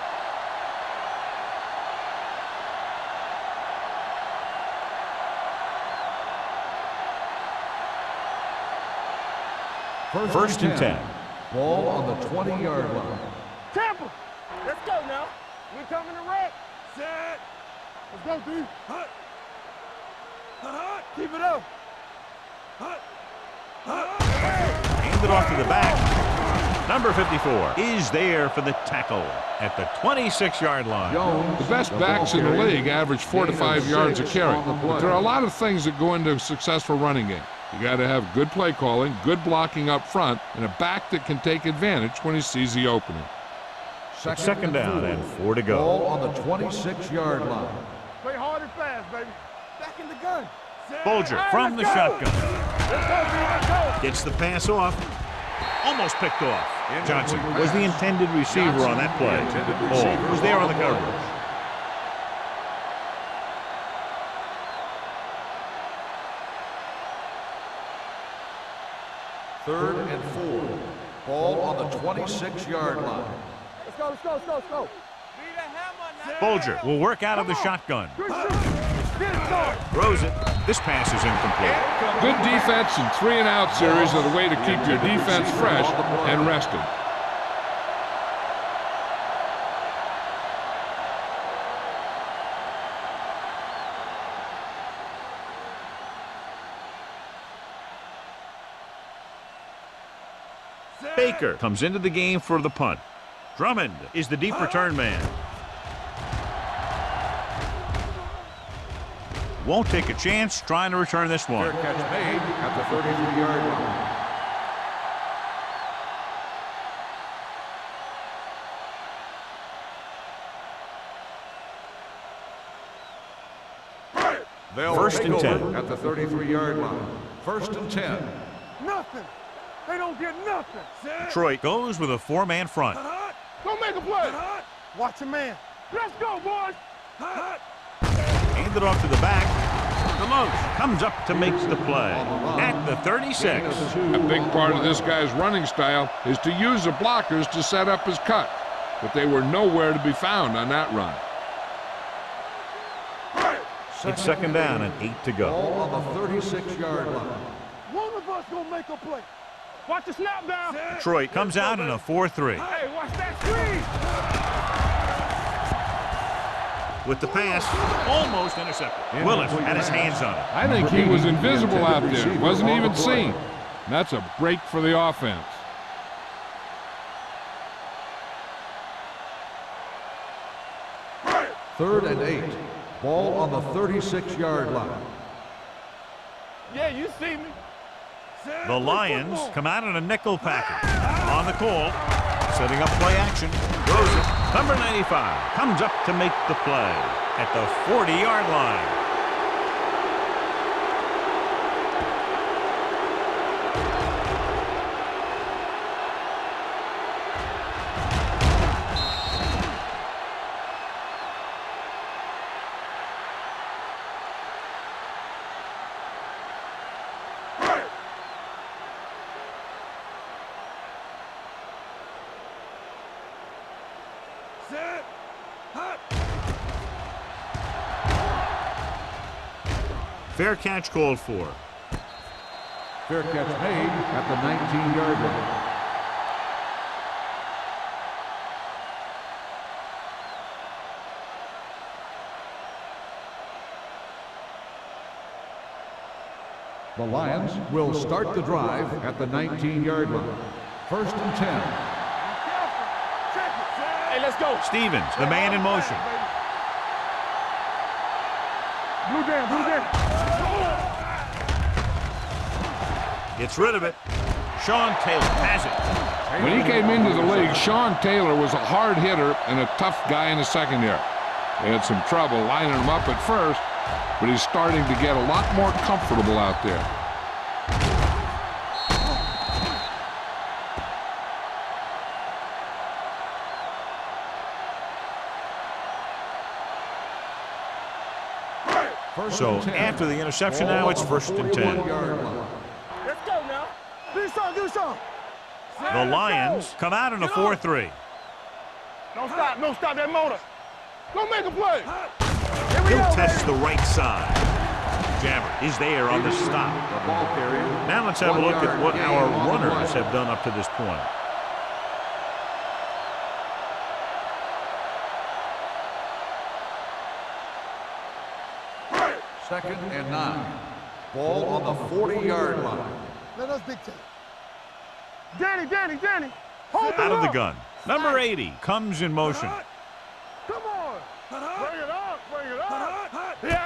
First and 10. Ball on the 20-yard line. Tampa. Let's go now. We're coming to wreck. Set. Let's go, D. Hut. Keep it up. Hut. Handed off to the back. Number 54 is there for the tackle at the 26-yard line. The best backs in the league average 4 to 5 yards a carry. But there are a lot of things that go into a successful running game. You got to have good play calling, good blocking up front, and a back that can take advantage when he sees the opening. It's second down and 4 to go. Ball on the 26-yard line. Play hard and fast, baby. Back in the gun. Folger from the shotgun. Gets the pass off. Almost picked off. Johnson was the intended receiver on that play. Hall was there on the coverage. Third and 4. Ball on the 26-yard line. Let's go, let's go, let's go, let's go. Folger will work out of the shotgun. Good shoot. Get it started. Throws it. This pass is incomplete. Good defense and 3-and-out series are the way to keep your defense fresh and rested. Baker comes into the game for the punt. Drummond is the deep return man. Won't take a chance trying to return this one. Fair catch made at the 33-yard line. First and 10. At the 33-yard line. First and 10. Nothing. They don't get nothing. Detroit goes with a 4-man front. Don't make a play. Watch a man. Let's go, boys. Handed off to the back. Deloach comes up to make the play at the 36. A big part of this guy's running style is to use the blockers to set up his cut, but they were nowhere to be found on that run. It's second down and 8 to go. Ball on the 36-yard line. One of us gonna make a play. Watch the snap down. Detroit comes out in a 4-3. Hey, watch that screen. With the pass, almost intercepted. Willis had his hands on it. I think he was invisible out there, wasn't even seen. That's a break for the offense. Third and 8. Ball on the 36-yard line. Yeah, you see me. The Lions come out in a nickel package. On the call, setting up play action. Throws it. Number 95 comes up to make the play at the 40-yard line. Fair catch called for. Fair catch made at the 19-yard line. The Lions will start the drive at the 19-yard line. First and 10. Hey, let's go. Stevens, the man in motion. Blue down, blue down. Gets rid of it. Sean Taylor has it. When he came into the league, Sean Taylor was a hard hitter and a tough guy in the secondary. They had some trouble lining him up at first, but he's starting to get a lot more comfortable out there. So after the interception now, it's first and 10. Let's go now. Do something, do something. The Lions come out in a 4-3. Don't stop, don't stop that motor. Don't make a play. He'll test the right side. Jammer is there on the stop. Now let's have a look at what our runners have done up to this point. Second and 9. Ball on the 40-yard line. Let us dictate. Danny. Hold Out of the gun. Number 80 comes in motion. Come on. Bring it up. Yeah,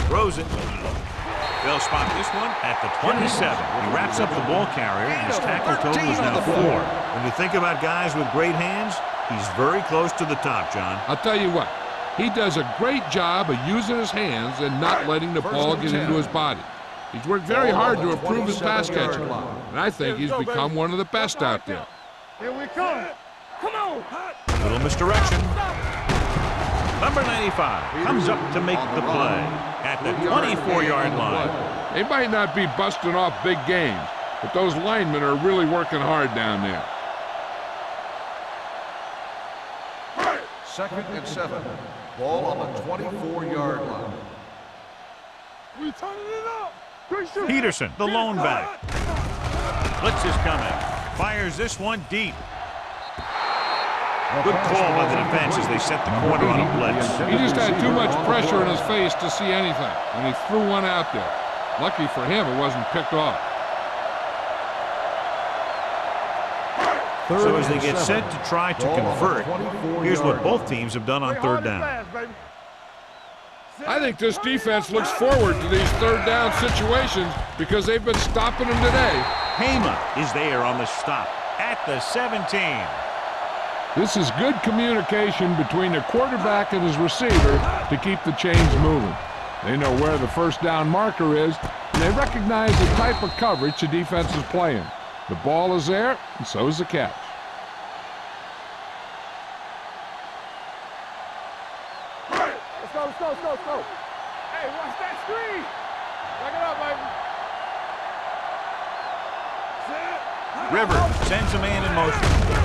Throws it. They'll spot this one at the 27. He wraps up the ball carrier, and his tackle total is now 4. When you think about guys with great hands, He's very close to the top, John. I'll tell you what, he does a great job of using his hands and not letting the ball get into his body. He's worked very hard to improve his pass catching, and I think he's become one of the best out there. Here we come. Come on. Little misdirection. Number 95 comes up to make the play at the 24-yard line. They might not be busting off big games, but those linemen are really working hard down there. 2nd and 7. Ball on the 24-yard line. We turning it up. Peterson, the lone back. Blitz is coming. Fires this one deep. Good call by the defense as they set the corner on a blitz. He just had too much pressure in his face to see anything, and he threw one out there. Lucky for him, it wasn't picked off. So as they get set to try to convert, here's what both teams have done on third down. I think this defense looks forward to these third down situations because they've been stopping them today. Hema is there on the stop at the 17. This is good communication between the quarterback and his receiver to keep the chains moving. They know where the first down marker is, and they recognize the type of coverage the defense is playing. The ball is there, and so is the catch. Let's go. Hey, watch that screen. Back it up, baby. Rivers sends a man in motion.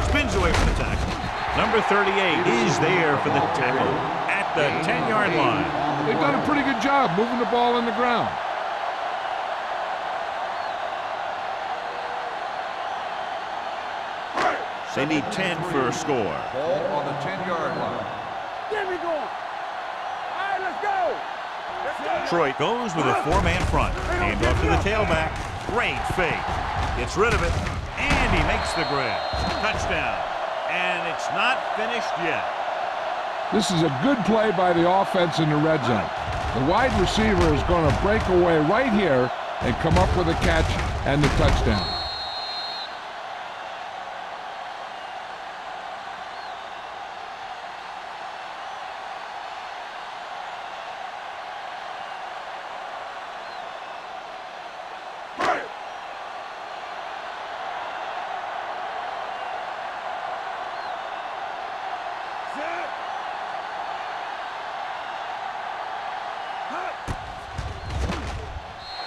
Spins away from the tackle. Number 38 is there for the tackle at the 10-yard line. They've done a pretty good job moving the ball on the ground. They need 10 for a score. Ball on the 10-yard line. Get me going. All right, let's go. Detroit goes with a four-man front. Hand off to the tailback. Great fake. Gets rid of it, and he makes the grab. Touchdown. And it's not finished yet. This is a good play by the offense in the red zone. The wide receiver is going to break away right here and come up with a catch and the touchdown.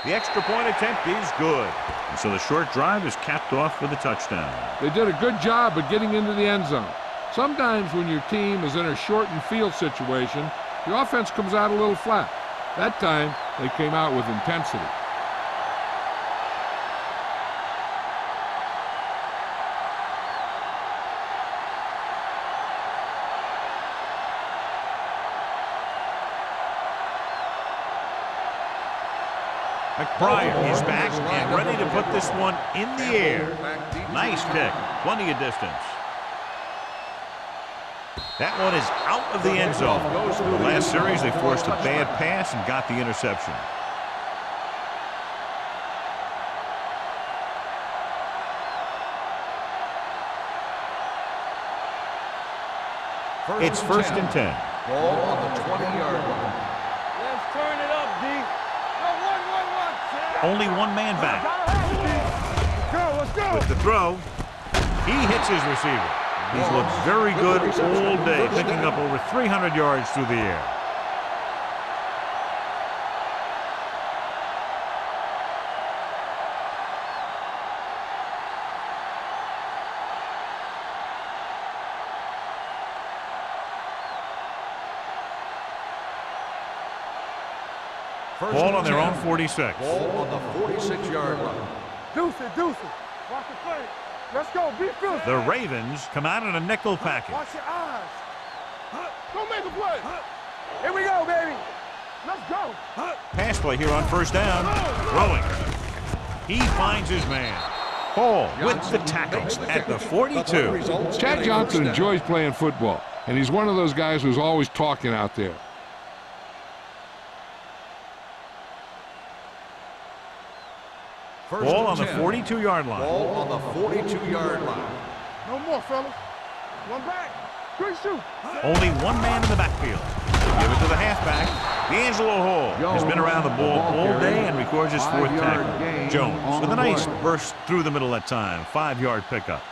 The extra point attempt is good. And so the short drive is capped off with a touchdown. They did a good job of getting into the end zone. Sometimes when your team is in a shortened field situation, the offense comes out a little flat. That time, they came out with intensity. McBride is back and ready to put this one in the air. Nice kick. Plenty of distance. That one is out of the end zone. The last series, they forced a bad pass and got the interception. It's 1st and 10. Ball on the 20-yard line. Let's turn it up, D. Only one man back. Let's go. With the throw, he hits his receiver. He's looked very good all day, picking up over 300 yards through the air. Ball on their own 46. Ball on the 46-yard line. Deuce it. Watch the play. Let's go. Be filthy. The Ravens come out in a nickel package. Watch your eyes. Go make a play. Here we go, baby. Let's go. Pass play here on 1st down. Throwing. He finds his man. Hall with the tackle at the 42. Chad Johnson enjoys playing football, and he's one of those guys who's always talking out there. Ball on the 42-yard line. Ball on the 42-yard line. No more, fellas. One back. Only one man in the backfield. Give it to the halfback. D'Angelo Hall has been around the ball all day and records his 4th tackle. Jones with a nice burst through the middle that time. 5-yard pickup.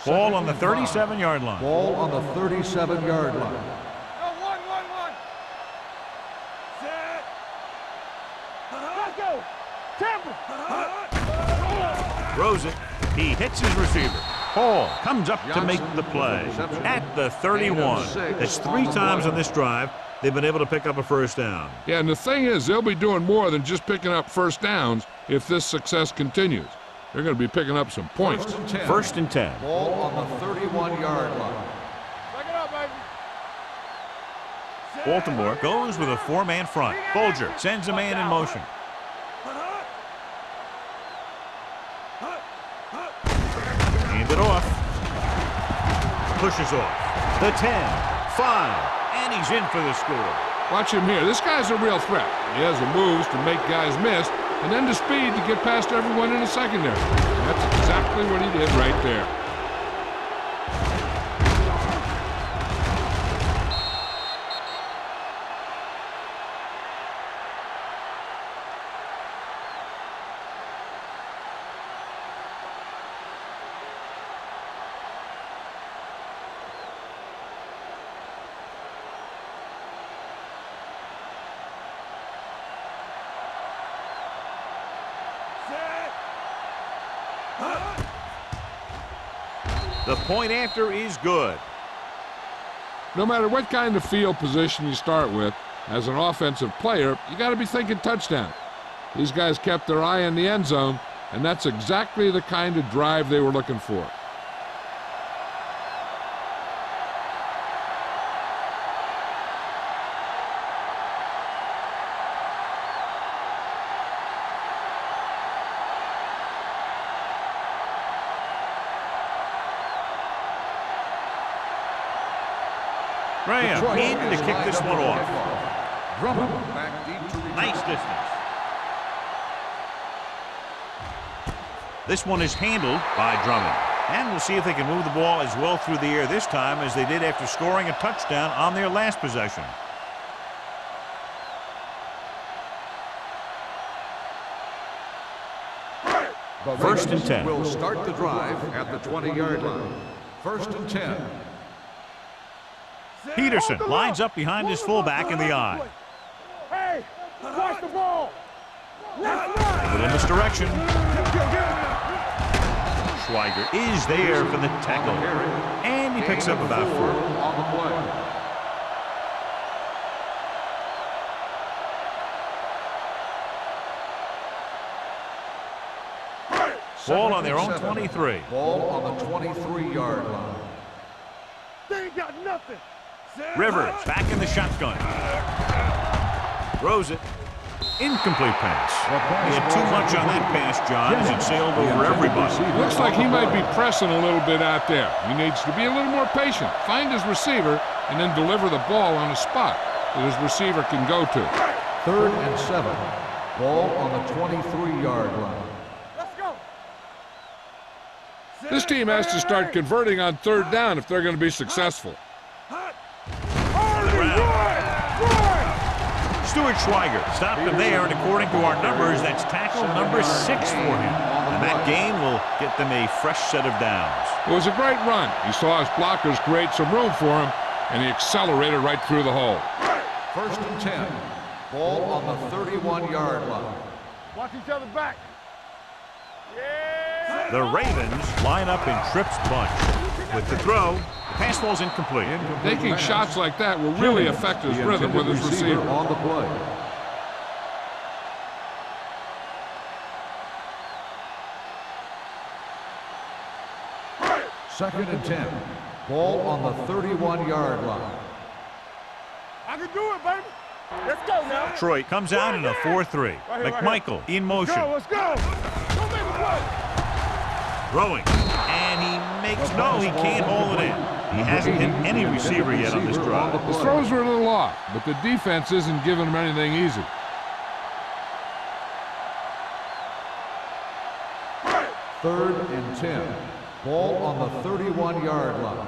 Ball on the 37-yard line. Ball on the 37-yard line. One. Set. Let's go. Temple. Throws it. He hits his receiver. Hall comes up to make the play at the 31. That's 3 times on this drive they've been able to pick up a first down. Yeah, and the thing is, they'll be doing more than just picking up first downs if this success continues. They're going to be picking up some points. First and 10. Ball on the 31-yard line. Back it up, baby. Baltimore goes with a 4-man front. Folger sends a man in motion. Hand it off. Pushes off. The 10, 5, and he's in for the score. Watch him here. This guy's a real threat. He has the moves to make guys miss, and then the speed to get past everyone in the secondary. That's exactly what he did right there. The point after is good. No matter what kind of field position you start with, as an offensive player, you got to be thinking touchdown. These guys kept their eye on the end zone, and that's exactly the kind of drive they were looking for. Graham in to kick this one off. Drummond back deep to return. Nice distance. This one is handled by Drummond. And we'll see if they can move the ball as well through the air this time as they did after scoring a touchdown on their last possession. The First and Ravens 10. will start the drive at the 20-yard line. First and 10. Peterson lines up behind his fullback in the eye. Hey, watch the ball. A little misdirection. Schweiger is there for the tackle. And he picks up about 4. On the play. Ball on their own 23. Ball on the 23-yard line. They ain't got nothing. Rivers back in the shotgun. Throws it. Incomplete pass. He had too much on that pass, John, as it sailed over everybody. Looks like he might be pressing a little bit out there. He needs to be a little more patient, find his receiver, and then deliver the ball on a spot that his receiver can go to. 3rd and 7. Ball on the 23-yard line. Let's go. This team has to start converting on 3rd down if they're going to be successful. Stuart Schweiger stopped him there, and according to our numbers, that's tackle number 6 for him. And that gain will get them a fresh set of downs. It was a great run. He saw his blockers create some room for him, and he accelerated right through the hole. 1st and 10. Ball on the 31-yard line. Watch each other back. Yeah. The Ravens line up in Tripp's bunch. With the throw, the pass falls incomplete. Taking shots like that will really affect his rhythm with his receiver. On the play. Second and 10. Ball on the 31-yard line. I can do it, baby. Let's go now. Detroit comes out in a 4-3. McMichael in motion. Let's go. Don't make a play. Throwing. And he makes no, he can't hold it in. He hasn't hit any receiver yet on this drive. His throws were a little off, but the defense isn't giving him anything easy. 3rd and 10. Ball on the 31-yard line.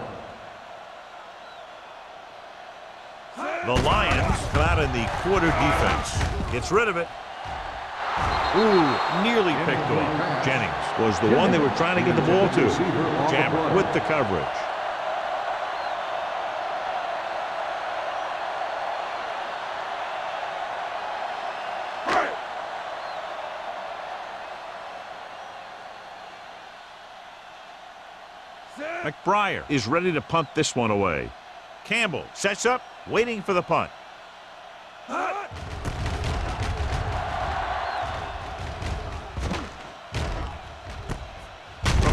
The Lions come out in the quarter defense. Gets rid of it. Ooh, nearly picked off. Jennings was the one they were trying to get the ball to. Jammer with the coverage. McBriar is ready to punt this one away. Campbell sets up, waiting for the punt. From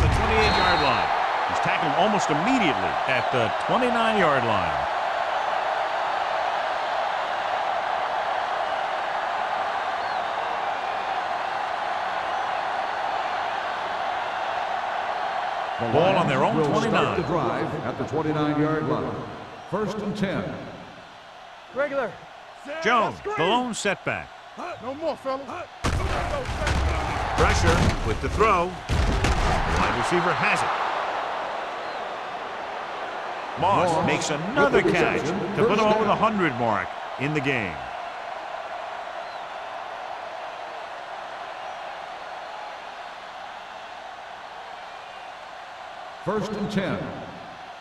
the 28-yard line. He's tackled almost immediately at the 29-yard line. Ball on their own 29. Start the drive at the 29-yard line. 1st and 10. Regular. Jones, the lone setback. No more, fella. Pressure with the throw. Wide receiver has it. Moss makes another catch to put him over the 100 mark in the game. First and 10.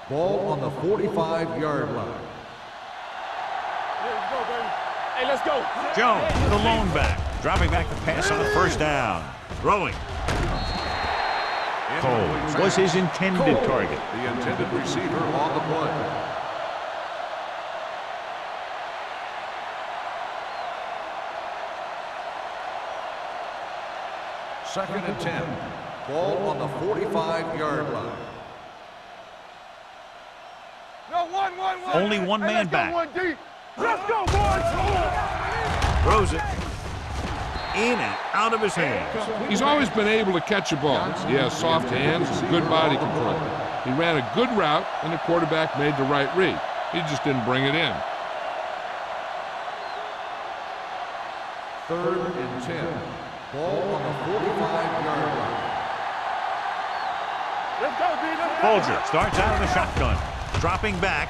Ball on the 45-yard line. Let's go, baby. Hey, let's go. Jones, the lone back, dropping back the pass on the 1st down. Throwing. Coles was his intended target. The intended receiver on the play. Second and 10. Ball on the 45-yard line. No, one. Only one man back. One deep. Let's go, boys. Throws it in and out of his hands. He's always been able to catch a ball. He has soft hands and good body control. He ran a good route, and the quarterback made the right read. He just didn't bring it in. 3rd and 10. Ball on the 45-yard line. Let's go, D. Let's go. Folger starts out of the shotgun. Dropping back.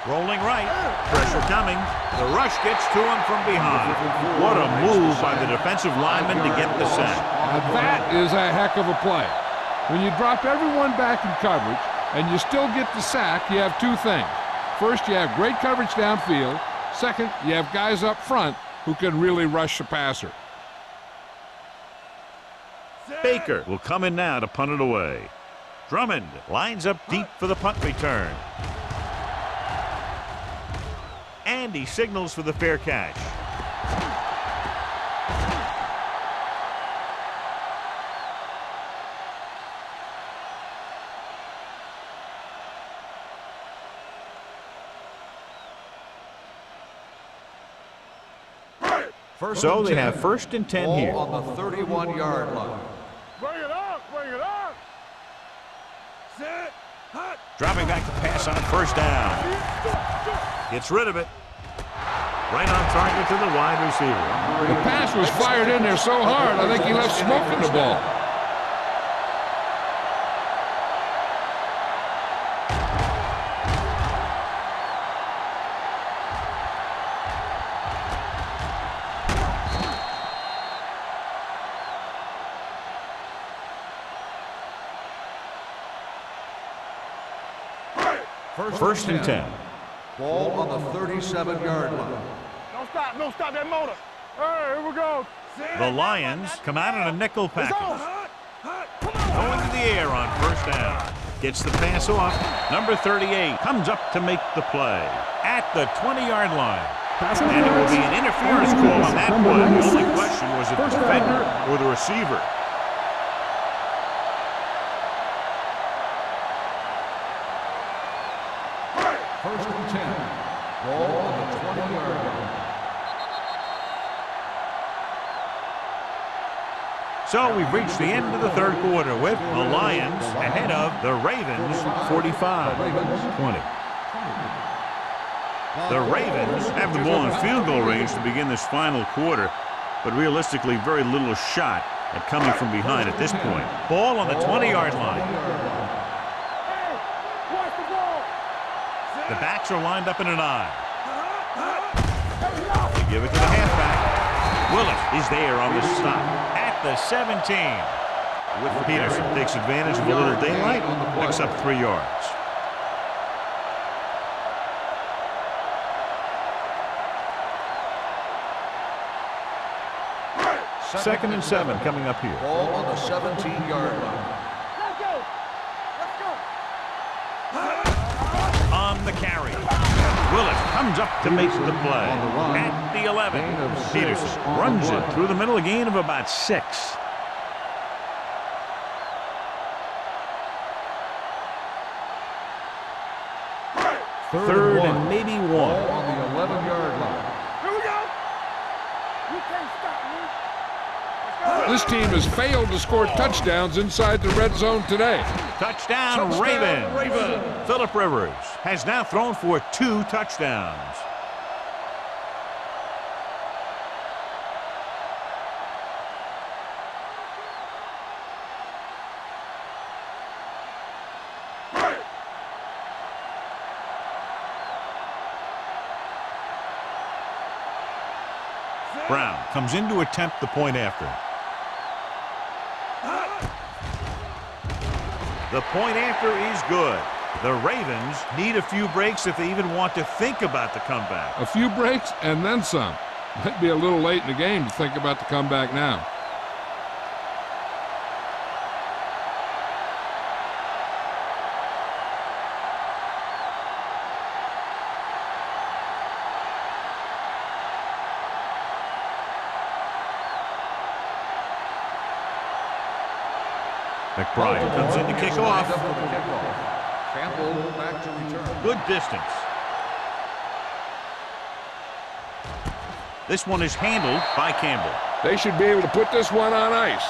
Rolling right. Pressure coming. The rush gets to him from behind. What a move by the defensive lineman to get the sack. Now that is a heck of a play. When you drop everyone back in coverage and you still get the sack, you have two things. First, you have great coverage downfield. Second, you have guys up front who can really rush the passer. Baker will come in now to punt it away. Drummond lines up deep for the punt return. And he signals for the fair catch. So they have 1st and 10 here. Ball on the 31-yard line. Bring it up. Set. Hot. Dropping back the pass on 1st down. Gets rid of it. Right on target to the wide receiver. The pass was fired in there so hard, I think he left smoke in the ball. First and 10. Ball on the 37-yard line. Don't stop that motor. Hey, here we go. The Lions come out in a nickel package. Going to the air on 1st down. Gets the pass off. Number 38 comes up to make the play at the 20-yard line. And it will be an interference call on that play. The only question was it the defender or the receiver. First and 10. Ball on the 20-yard line. So we've reached the end of the 3rd quarter with the Lions ahead of the Ravens 45-20. The Ravens have the ball in field goal range to begin this final quarter, but realistically very little shot And coming from behind at this point. Ball on the 20-yard line. The backs are lined up in an I. They give it to the halfback. Willis is there on the stop at the 17. Peterson takes advantage of a little daylight, picks up 3 yards. Second and 7 coming up here. Ball on the 17-yard line. Let's go. On the carry. Willis comes up to make the play. At the 11. Peterson runs it through the middle, a gain of about 6. Third and maybe 1. Ball on the 11-yard line. Here we go. You can't stop me. This team has failed to score touchdowns inside the red zone today. Touchdown, Ravens. Phillip Rivers has now thrown for 2 touchdowns. Brown comes in to attempt the point after. The point after is good. The Ravens need a few breaks if they even want to think about the comeback. A few breaks and then some. Might be a little late in the game to think about the comeback now. McBride comes in to kick off. Campbell back to return. Good distance. This one is handled by Campbell. They should be able to put this one on ice.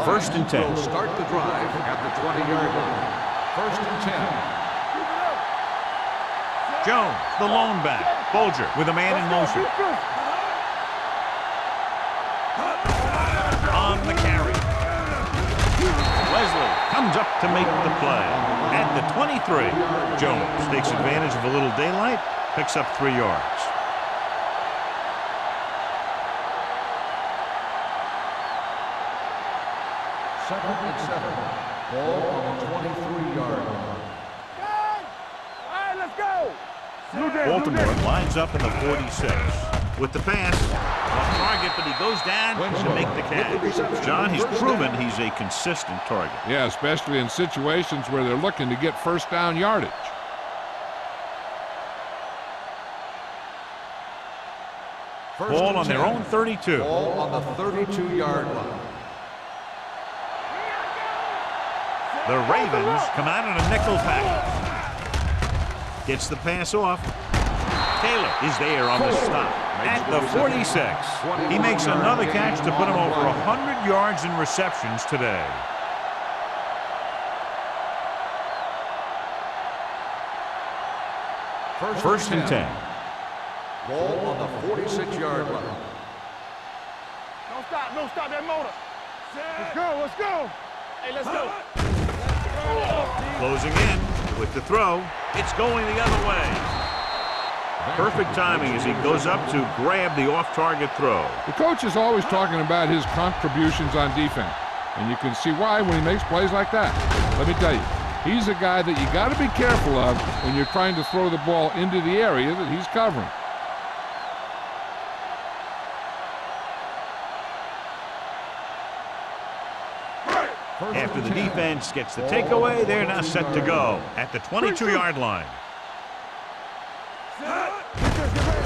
First and 10. Will start the drive at the 20-yard line. First and 10. Jones, the lone back. Bolger with a man in motion. On the carry. Leslie comes up to make the play. At the 23. Jones takes advantage of a little daylight, picks up 3 yards. Second and 7. Ball on the 23-yard line. Baltimore lines up in the 46. With the pass, off target, but he goes down to make the catch. John, he's proven he's a consistent target. Yeah, especially in situations where they're looking to get first down yardage. Ball on their own 32. Ball on the 32-yard line. The Ravens come out in a nickel package. Gets the pass off. Taylor is there on the stop at the 46. He makes another catch to put him over 100 yards in receptions today. First and 10. Ball on the 46-yard line. Don't stop that motor. Let's go. Hey, let's go. Closing in with the throw. It's going the other way. Perfect timing as he goes up to grab the off-target throw. The coach is always talking about his contributions on defense, and you can see why when he makes plays like that. Let me tell you, he's a guy that you got to be careful of when you're trying to throw the ball into the area that he's covering. After the defense gets the takeaway, they're now set to go at the 22-yard line.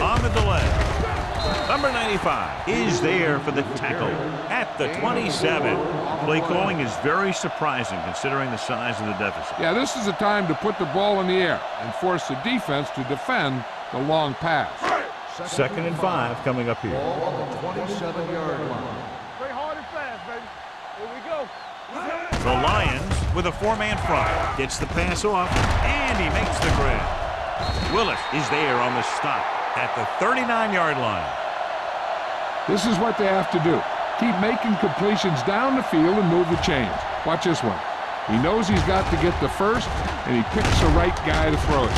On the delay, number 95 is there for the tackle at the 27. Play calling is very surprising considering the size of the deficit. Yeah, this is a time to put the ball in the air and force the defense to defend the long pass. Second and 5 coming up here. Ball on the 27-yard line. Play hard and fast, baby. Here we go. The Lions with a four-man front. Gets the pass off, and he makes the grab. Willis is there on the stop at the 39-yard line. This is what they have to do. Keep making completions down the field and move the chains. Watch this one. He knows he's got to get the first, and he picks the right guy to throw it to.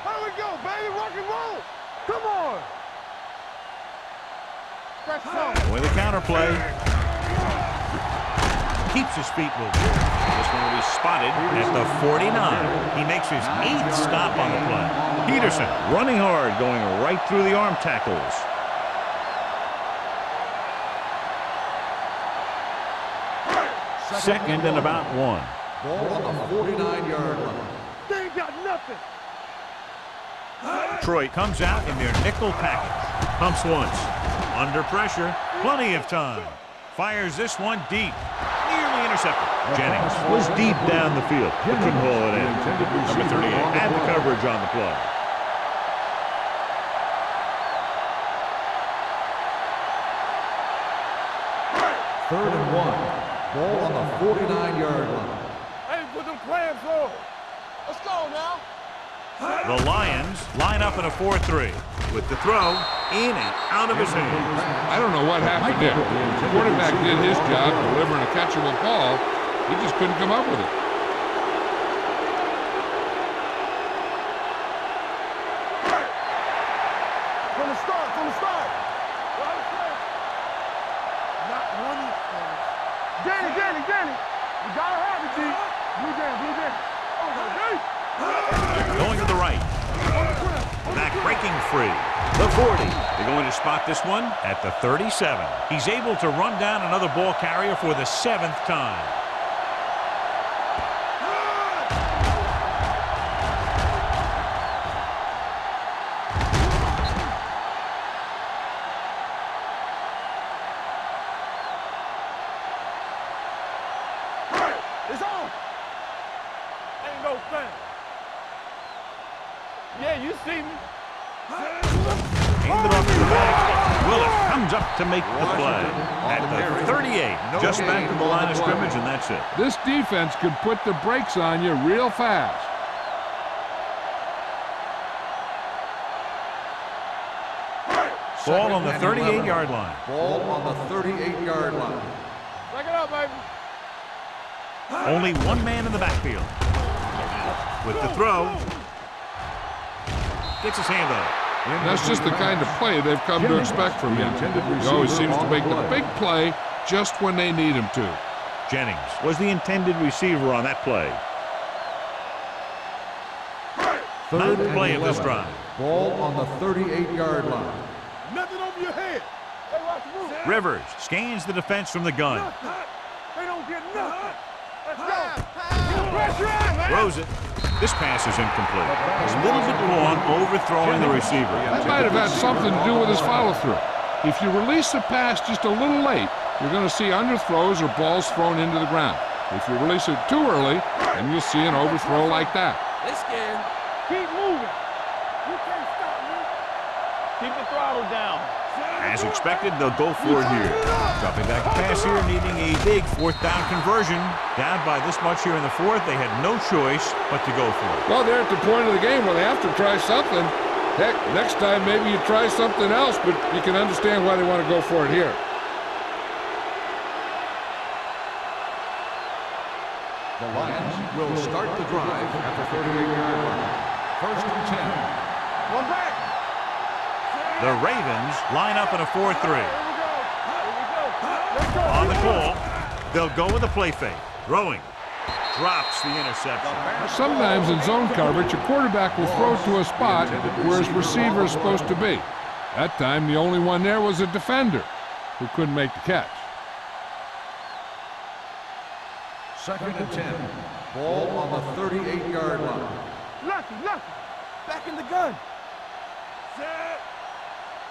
Here we go, baby. Rock and roll. Come on. With a counter play. Keeps his feet moving. This one will be spotted at the 49. He makes his 8th stop on the play. Peterson running hard, going right through the arm tackles. Second and about 1. Ball on the 49-yard line. They ain't got nothing. Detroit comes out in their nickel package. Pumps once. Under pressure. Plenty of time. Fires this one deep. Nearly intercepted. Jennings was deep down the field, but couldn't haul it in. Number 38 had the coverage on the play. Third and 1. Ball on the 49-yard line. Hey, put them plans on. Let's go now. The Lions line up in a 4-3 with the throw in and out of his hands. I don't know what happened there. The quarterback did his job delivering a catchable ball. He just couldn't come up with it. From the start, from the start. Not one of Danny. You gotta have it, D. Blue Danny. Going to the right. Back breaking free. The 40. They're going to spot this one at the 37. He's able to run down another ball carrier for the 7th time. It's on. Ain't no thing. Yeah, you see me. Handed off to the back. Willis comes up to make the play at the 38. Just back to the line of scrimmage, and that's it. This defense could put the brakes on you real fast. Ball on the 38-yard line. Ball on the 38-yard line. Back it up, baby. Only one man in the backfield. With the throw. Gets his hand on it. That's just the kind of play they've come to expect from him. He always seems to make the big play just when they need him to. Jennings was the intended receiver on that play. Third Ninth play and of this 11. drive. Ball on the 38-yard line. Nothing over your head. Hey, watch the move. Rivers scans the defense from the gun. Nothing. They don't get nothing. Let's go. Pressure on, man. Throws it. This pass is incomplete. It's a little bit long, overthrowing the receiver. That might have had something to do with his follow-through. If you release the pass just a little late, you're going to see underthrows or balls thrown into the ground. If you release it too early, then you'll see an overthrow like that. They scared. Keep moving. You can't stop me. Keep the throttle down. As expected, they'll go for it here. Dropping back pass here, needing a big 4th down conversion. Down by this much here in the 4th, they had no choice but to go for it. Well, they're at the point of the game where they have to try something. Heck, next time maybe you try something else, but you can understand why they want to go for it here. The Lions will start the drive at the 38-yard line. First and 10. One back. The Ravens line up in a 4-3. Here we go. Let's go. On the call, they'll go with a play fake. Throwing. Drops the interception. Sometimes in zone coverage, a quarterback will throw to a spot where his receiver is supposed to be. That time, the only one there was a defender who couldn't make the catch. Second and 10. Ball on the 38-yard line. Lucky. Back in the gun. Set.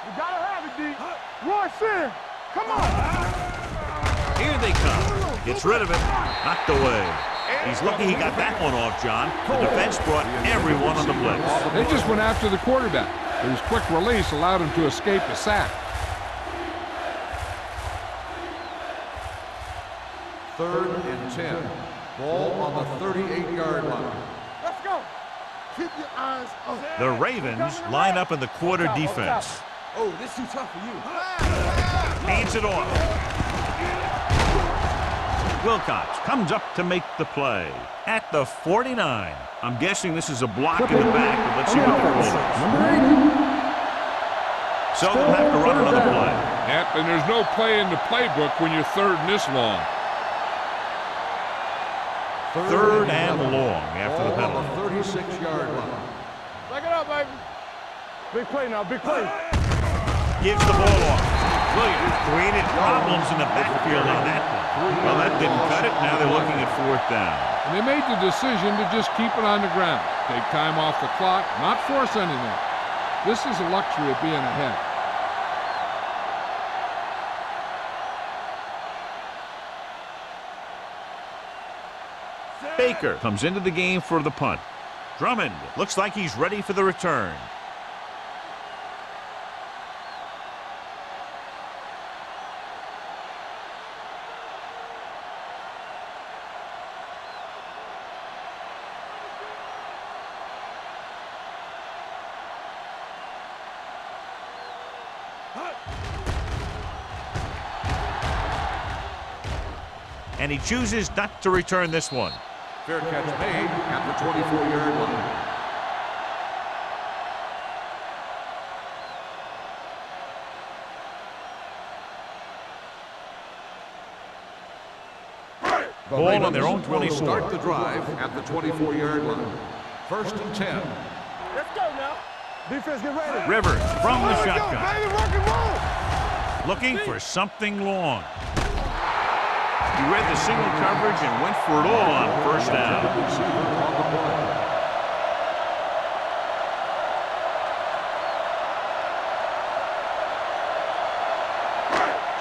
You gotta have it, D. Royce in. Come on. Here they come. Gets rid of it. Knocked away. He's lucky he got that one off, John. The defense brought everyone on the blitz. They just went after the quarterback. His quick release allowed him to escape a sack. 3rd and 10. Ball on the 38-yard line. Let's go. Keep your eyes up. The Ravens line up in the quarter defense. Oh, this too tough for you. Hands it off. Wilcox comes up to make the play at the 49. I'm guessing this is a block in the back, but let's see what the call is. So they'll have to run another play. Yep, and there's no play in the playbook when you're third and this long. 3rd and long after the penalty. Ball on the 36-yard line. Back it up, baby. Big play now, big play. Gives the ball off. Williams created problems in the backfield on that one. Well, that didn't cut it. Now they're looking at 4th down. And they made the decision to just keep it on the ground. Take time off the clock, not force anything. This is a luxury of being ahead. Baker comes into the game for the punt. Drummond looks like he's ready for the return. And he chooses not to return this one. Fair catch made at the 24-yard line. The Ball on their own 24. Start the drive at the 24-yard line. 1st and 10. Let's go now. Defense, get ready. Rivers from the Let's go, shotgun. baby, rock and roll. Looking for something long. He read the single coverage and went for it all on 1st down.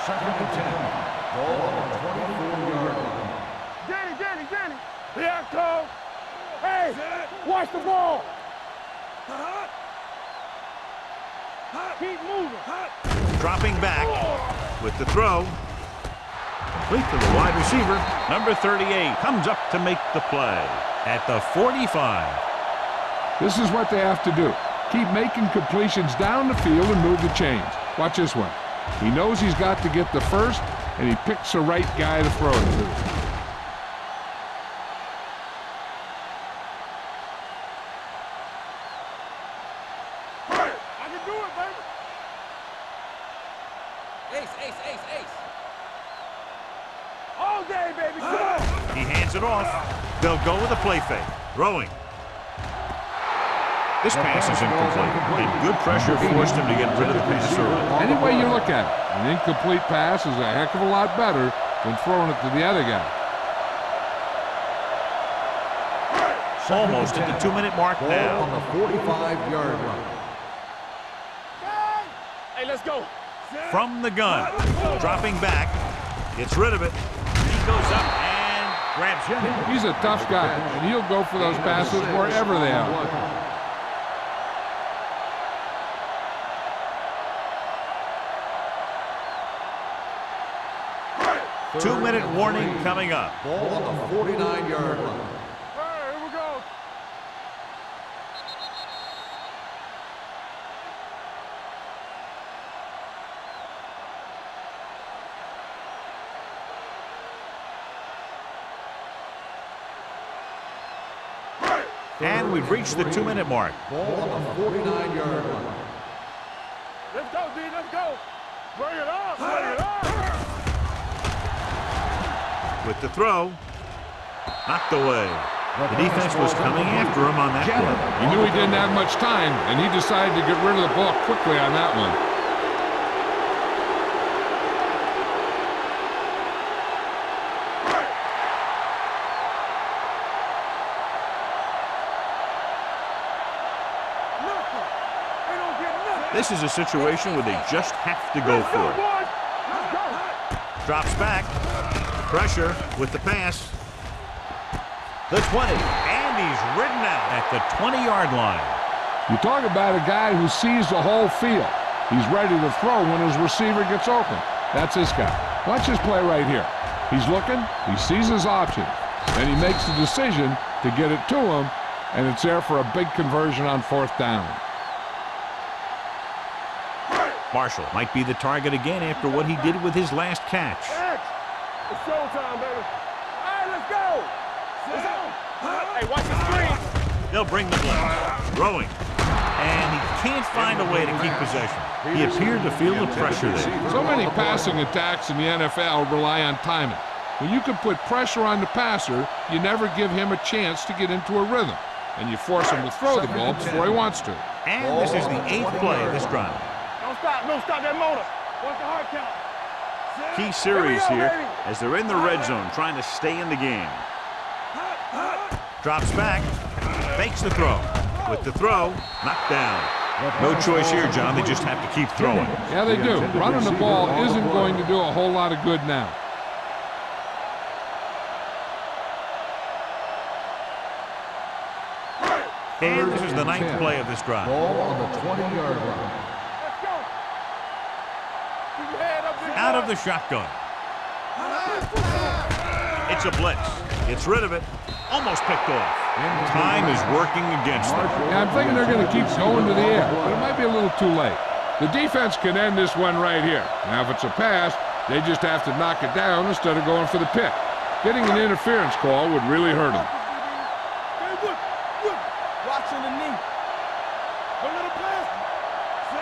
Second and 10. Ball on the 24-yard line. Danny. Here I come. Hey, watch the ball. Keep moving. Dropping back with the throw. Complete to the wide receiver. Number 38 comes up to make the play at the 45. This is what they have to do. Keep making completions down the field and move the chains. Watch this one. He knows he's got to get the first, and he picks the right guy to throw it to. I can do it, baby. Ace. All day, baby. Come on. He hands it off. They'll go with a play fake. Throwing. This pass is incomplete, and good pressure forced him to get rid of the pass early. Any way you look at it, an incomplete pass is a heck of a lot better than throwing it to the other guy. Almost at the 2-minute mark Ball now. on the 45-yard line. Hey, let's go. From the gun. Dropping back. Gets rid of it. He goes up and grabs it. He's a tough guy, and he'll go for those passes wherever they are. 2-minute warning coming up. Ball on the 49-yard line. Hey, here we go. And we've reached the 2-minute mark. Ball on the 49-yard line. Let's go, D. Let's go. Bring it up. With the throw, knocked away. The defense was coming after him on that play. He knew he didn't have much time, and he decided to get rid of the ball quickly on that one. This is a situation where they just have to go for it. Drops back. Pressure with the pass. The 20, and he's ridden out at the 20-yard line. You talk about a guy who sees the whole field. He's ready to throw when his receiver gets open. That's this guy. Watch this play right here. He's looking, he sees his option, and he makes the decision to get it to him, and it's there for a big conversion on 4th down. Marshall might be the target again after what he did with his last catch. It's showtime, baby. All right, let's go. It's on. Hey, watch the screen. They'll bring the blitz. Throwing. And he can't find a way to keep possession. He appeared to feel the pressure there. So many passing attacks in the NFL rely on timing. When you can put pressure on the passer, you never give him a chance to get into a rhythm, and you force him to throw the ball before he wants to. And this is the 8th play of this drive. Don't stop that motor. Watch the hard count. Key series here as they're in the red zone trying to stay in the game. Drops back, fakes the throw. With the throw, knocked down. No choice here, John. They just have to keep throwing. Yeah, they do. Running the ball isn't going to do a whole lot of good now. And this is the 9th play of this drive. Ball on the 20-yard line. Let's go. Keep your head up, big Out boy. of the shotgun. It's a blitz. Gets rid of it. Almost picked off. Time is working against them. Yeah, I'm thinking they're going to keep going to the air, but it might be a little too late. The defense can end this one right here. Now, if it's a pass, they just have to knock it down instead of going for the pick. Getting an interference call would really hurt them. Watching the knee. One little pass.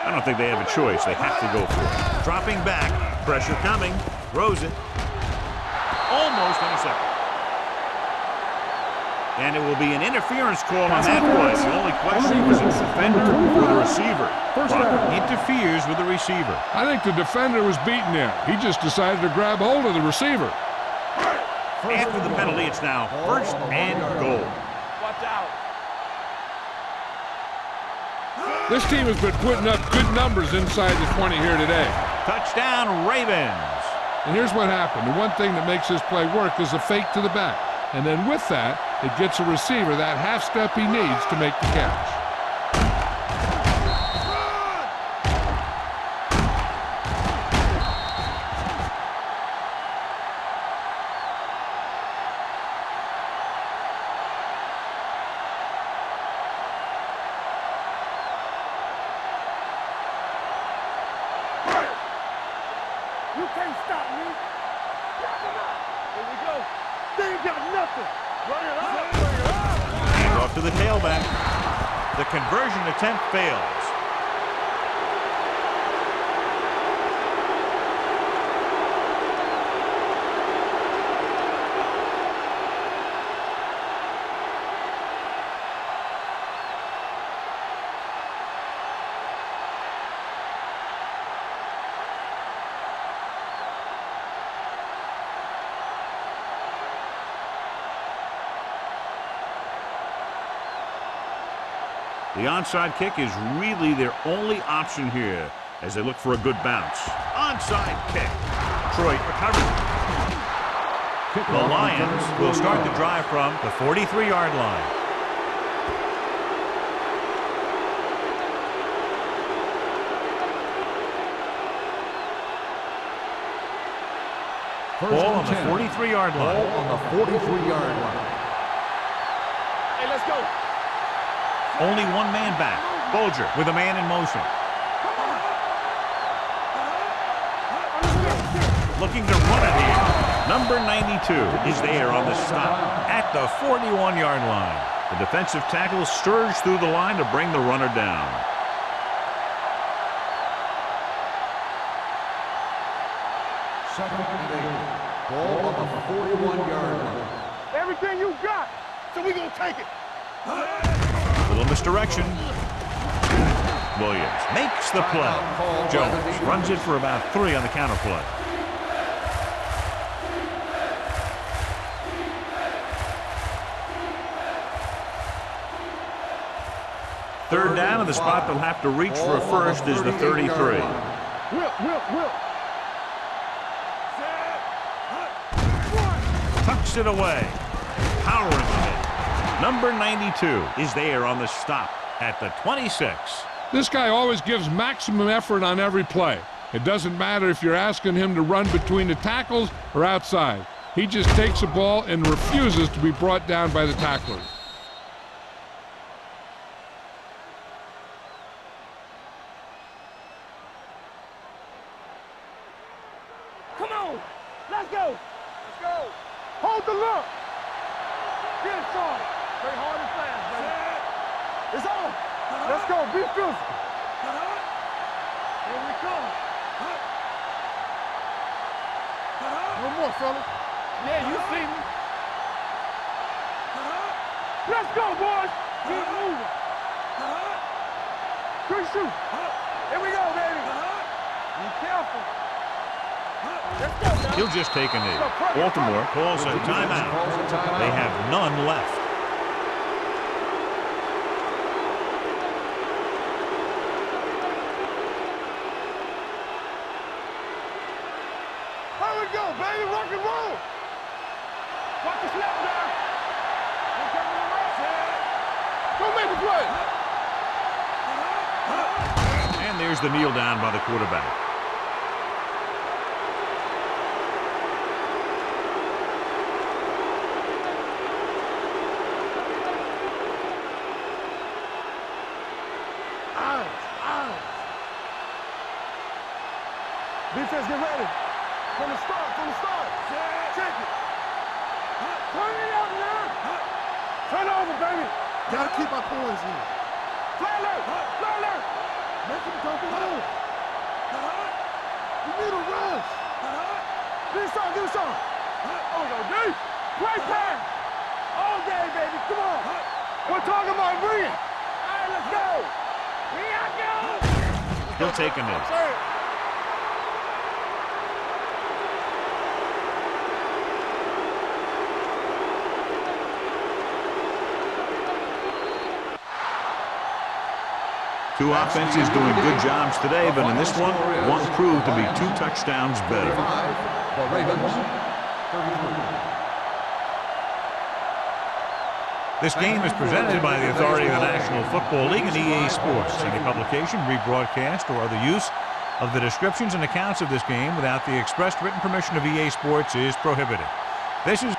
I don't think they have a choice. They have to go for it. Dropping back. Pressure coming. Throws it. Almost intercepted. And it will be an interference call on that play. The only question was the defender or the receiver. Interferes with the receiver. I think the defender was beaten there. He just decided to grab hold of the receiver. After the penalty, it's now 1st and goal. Watch out. This team has been putting up good numbers inside the 20 here today. Touchdown, Ravens. And here's what happened. The one thing that makes this play work is a fake to the back. And then with that, it gets a receiver that half step he needs to make the catch. You can't stop me. Here we go. They ain't got nothing. Bring it up. Bring it up. And off to the tailback. The conversion attempt fails. The onside kick is really their only option here as they look for a good bounce. Onside kick. Detroit recovers. The Lions will start the drive from the 43-yard line. Ball on the 43-yard line. Ball on the 43-yard line. Hey, let's go. Only one man back. Bolger with a man in motion. Looking to run it here. Number 92 is there on the stop at the 41-yard line. The defensive tackle surged through the line to bring the runner down. Second and 8. Ball on the 41-yard line. Everything you got, so we gonna take it. Little misdirection. Williams makes the play. Jones runs it for about 3 on the counter play. Third down, and the spot they'll have to reach for a first is the 33. Will. Tucks it away. Powering ahead. Number 92 is there on the stop at the 26. This guy always gives maximum effort on every play. It doesn't matter if you're asking him to run between the tackles or outside. He just takes the ball and refuses to be brought down by the tacklers. Come on. Let's go. Let's go. Hold the look. Get it, Sean. Stay hard and fast, baby. It's on. Let's go. Be physical. Here we come. One more, fellas. Yeah, you see me. Let's go, boys. Keep moving. Quick shoot. Here we go, baby. Be careful. Let's go, now. He'll just take a knee. Baltimore calls a timeout. They have none left. Here we go, baby. Rock and roll. Watch the snap now. Don't make the play. And there's the kneel down by the quarterback. Defense, get ready. From the start. Check it. Turn it up now. Turn over, baby. Gotta keep our poise here. Fly alert. Make him dump it over. You need a rush. Give us on. Oh, no, D. Great pass. All day, baby. Come on. We're talking about bring it. All right, let's go. Here I go. He'll take a knee. Two offenses doing good jobs today, but in this one proved to be 2 touchdowns better. The Ravens, 33. This game is presented by the authority of the National Football League and EA Sports. Any publication, rebroadcast, or other use of the descriptions and accounts of this game without the expressed written permission of EA Sports is prohibited. This is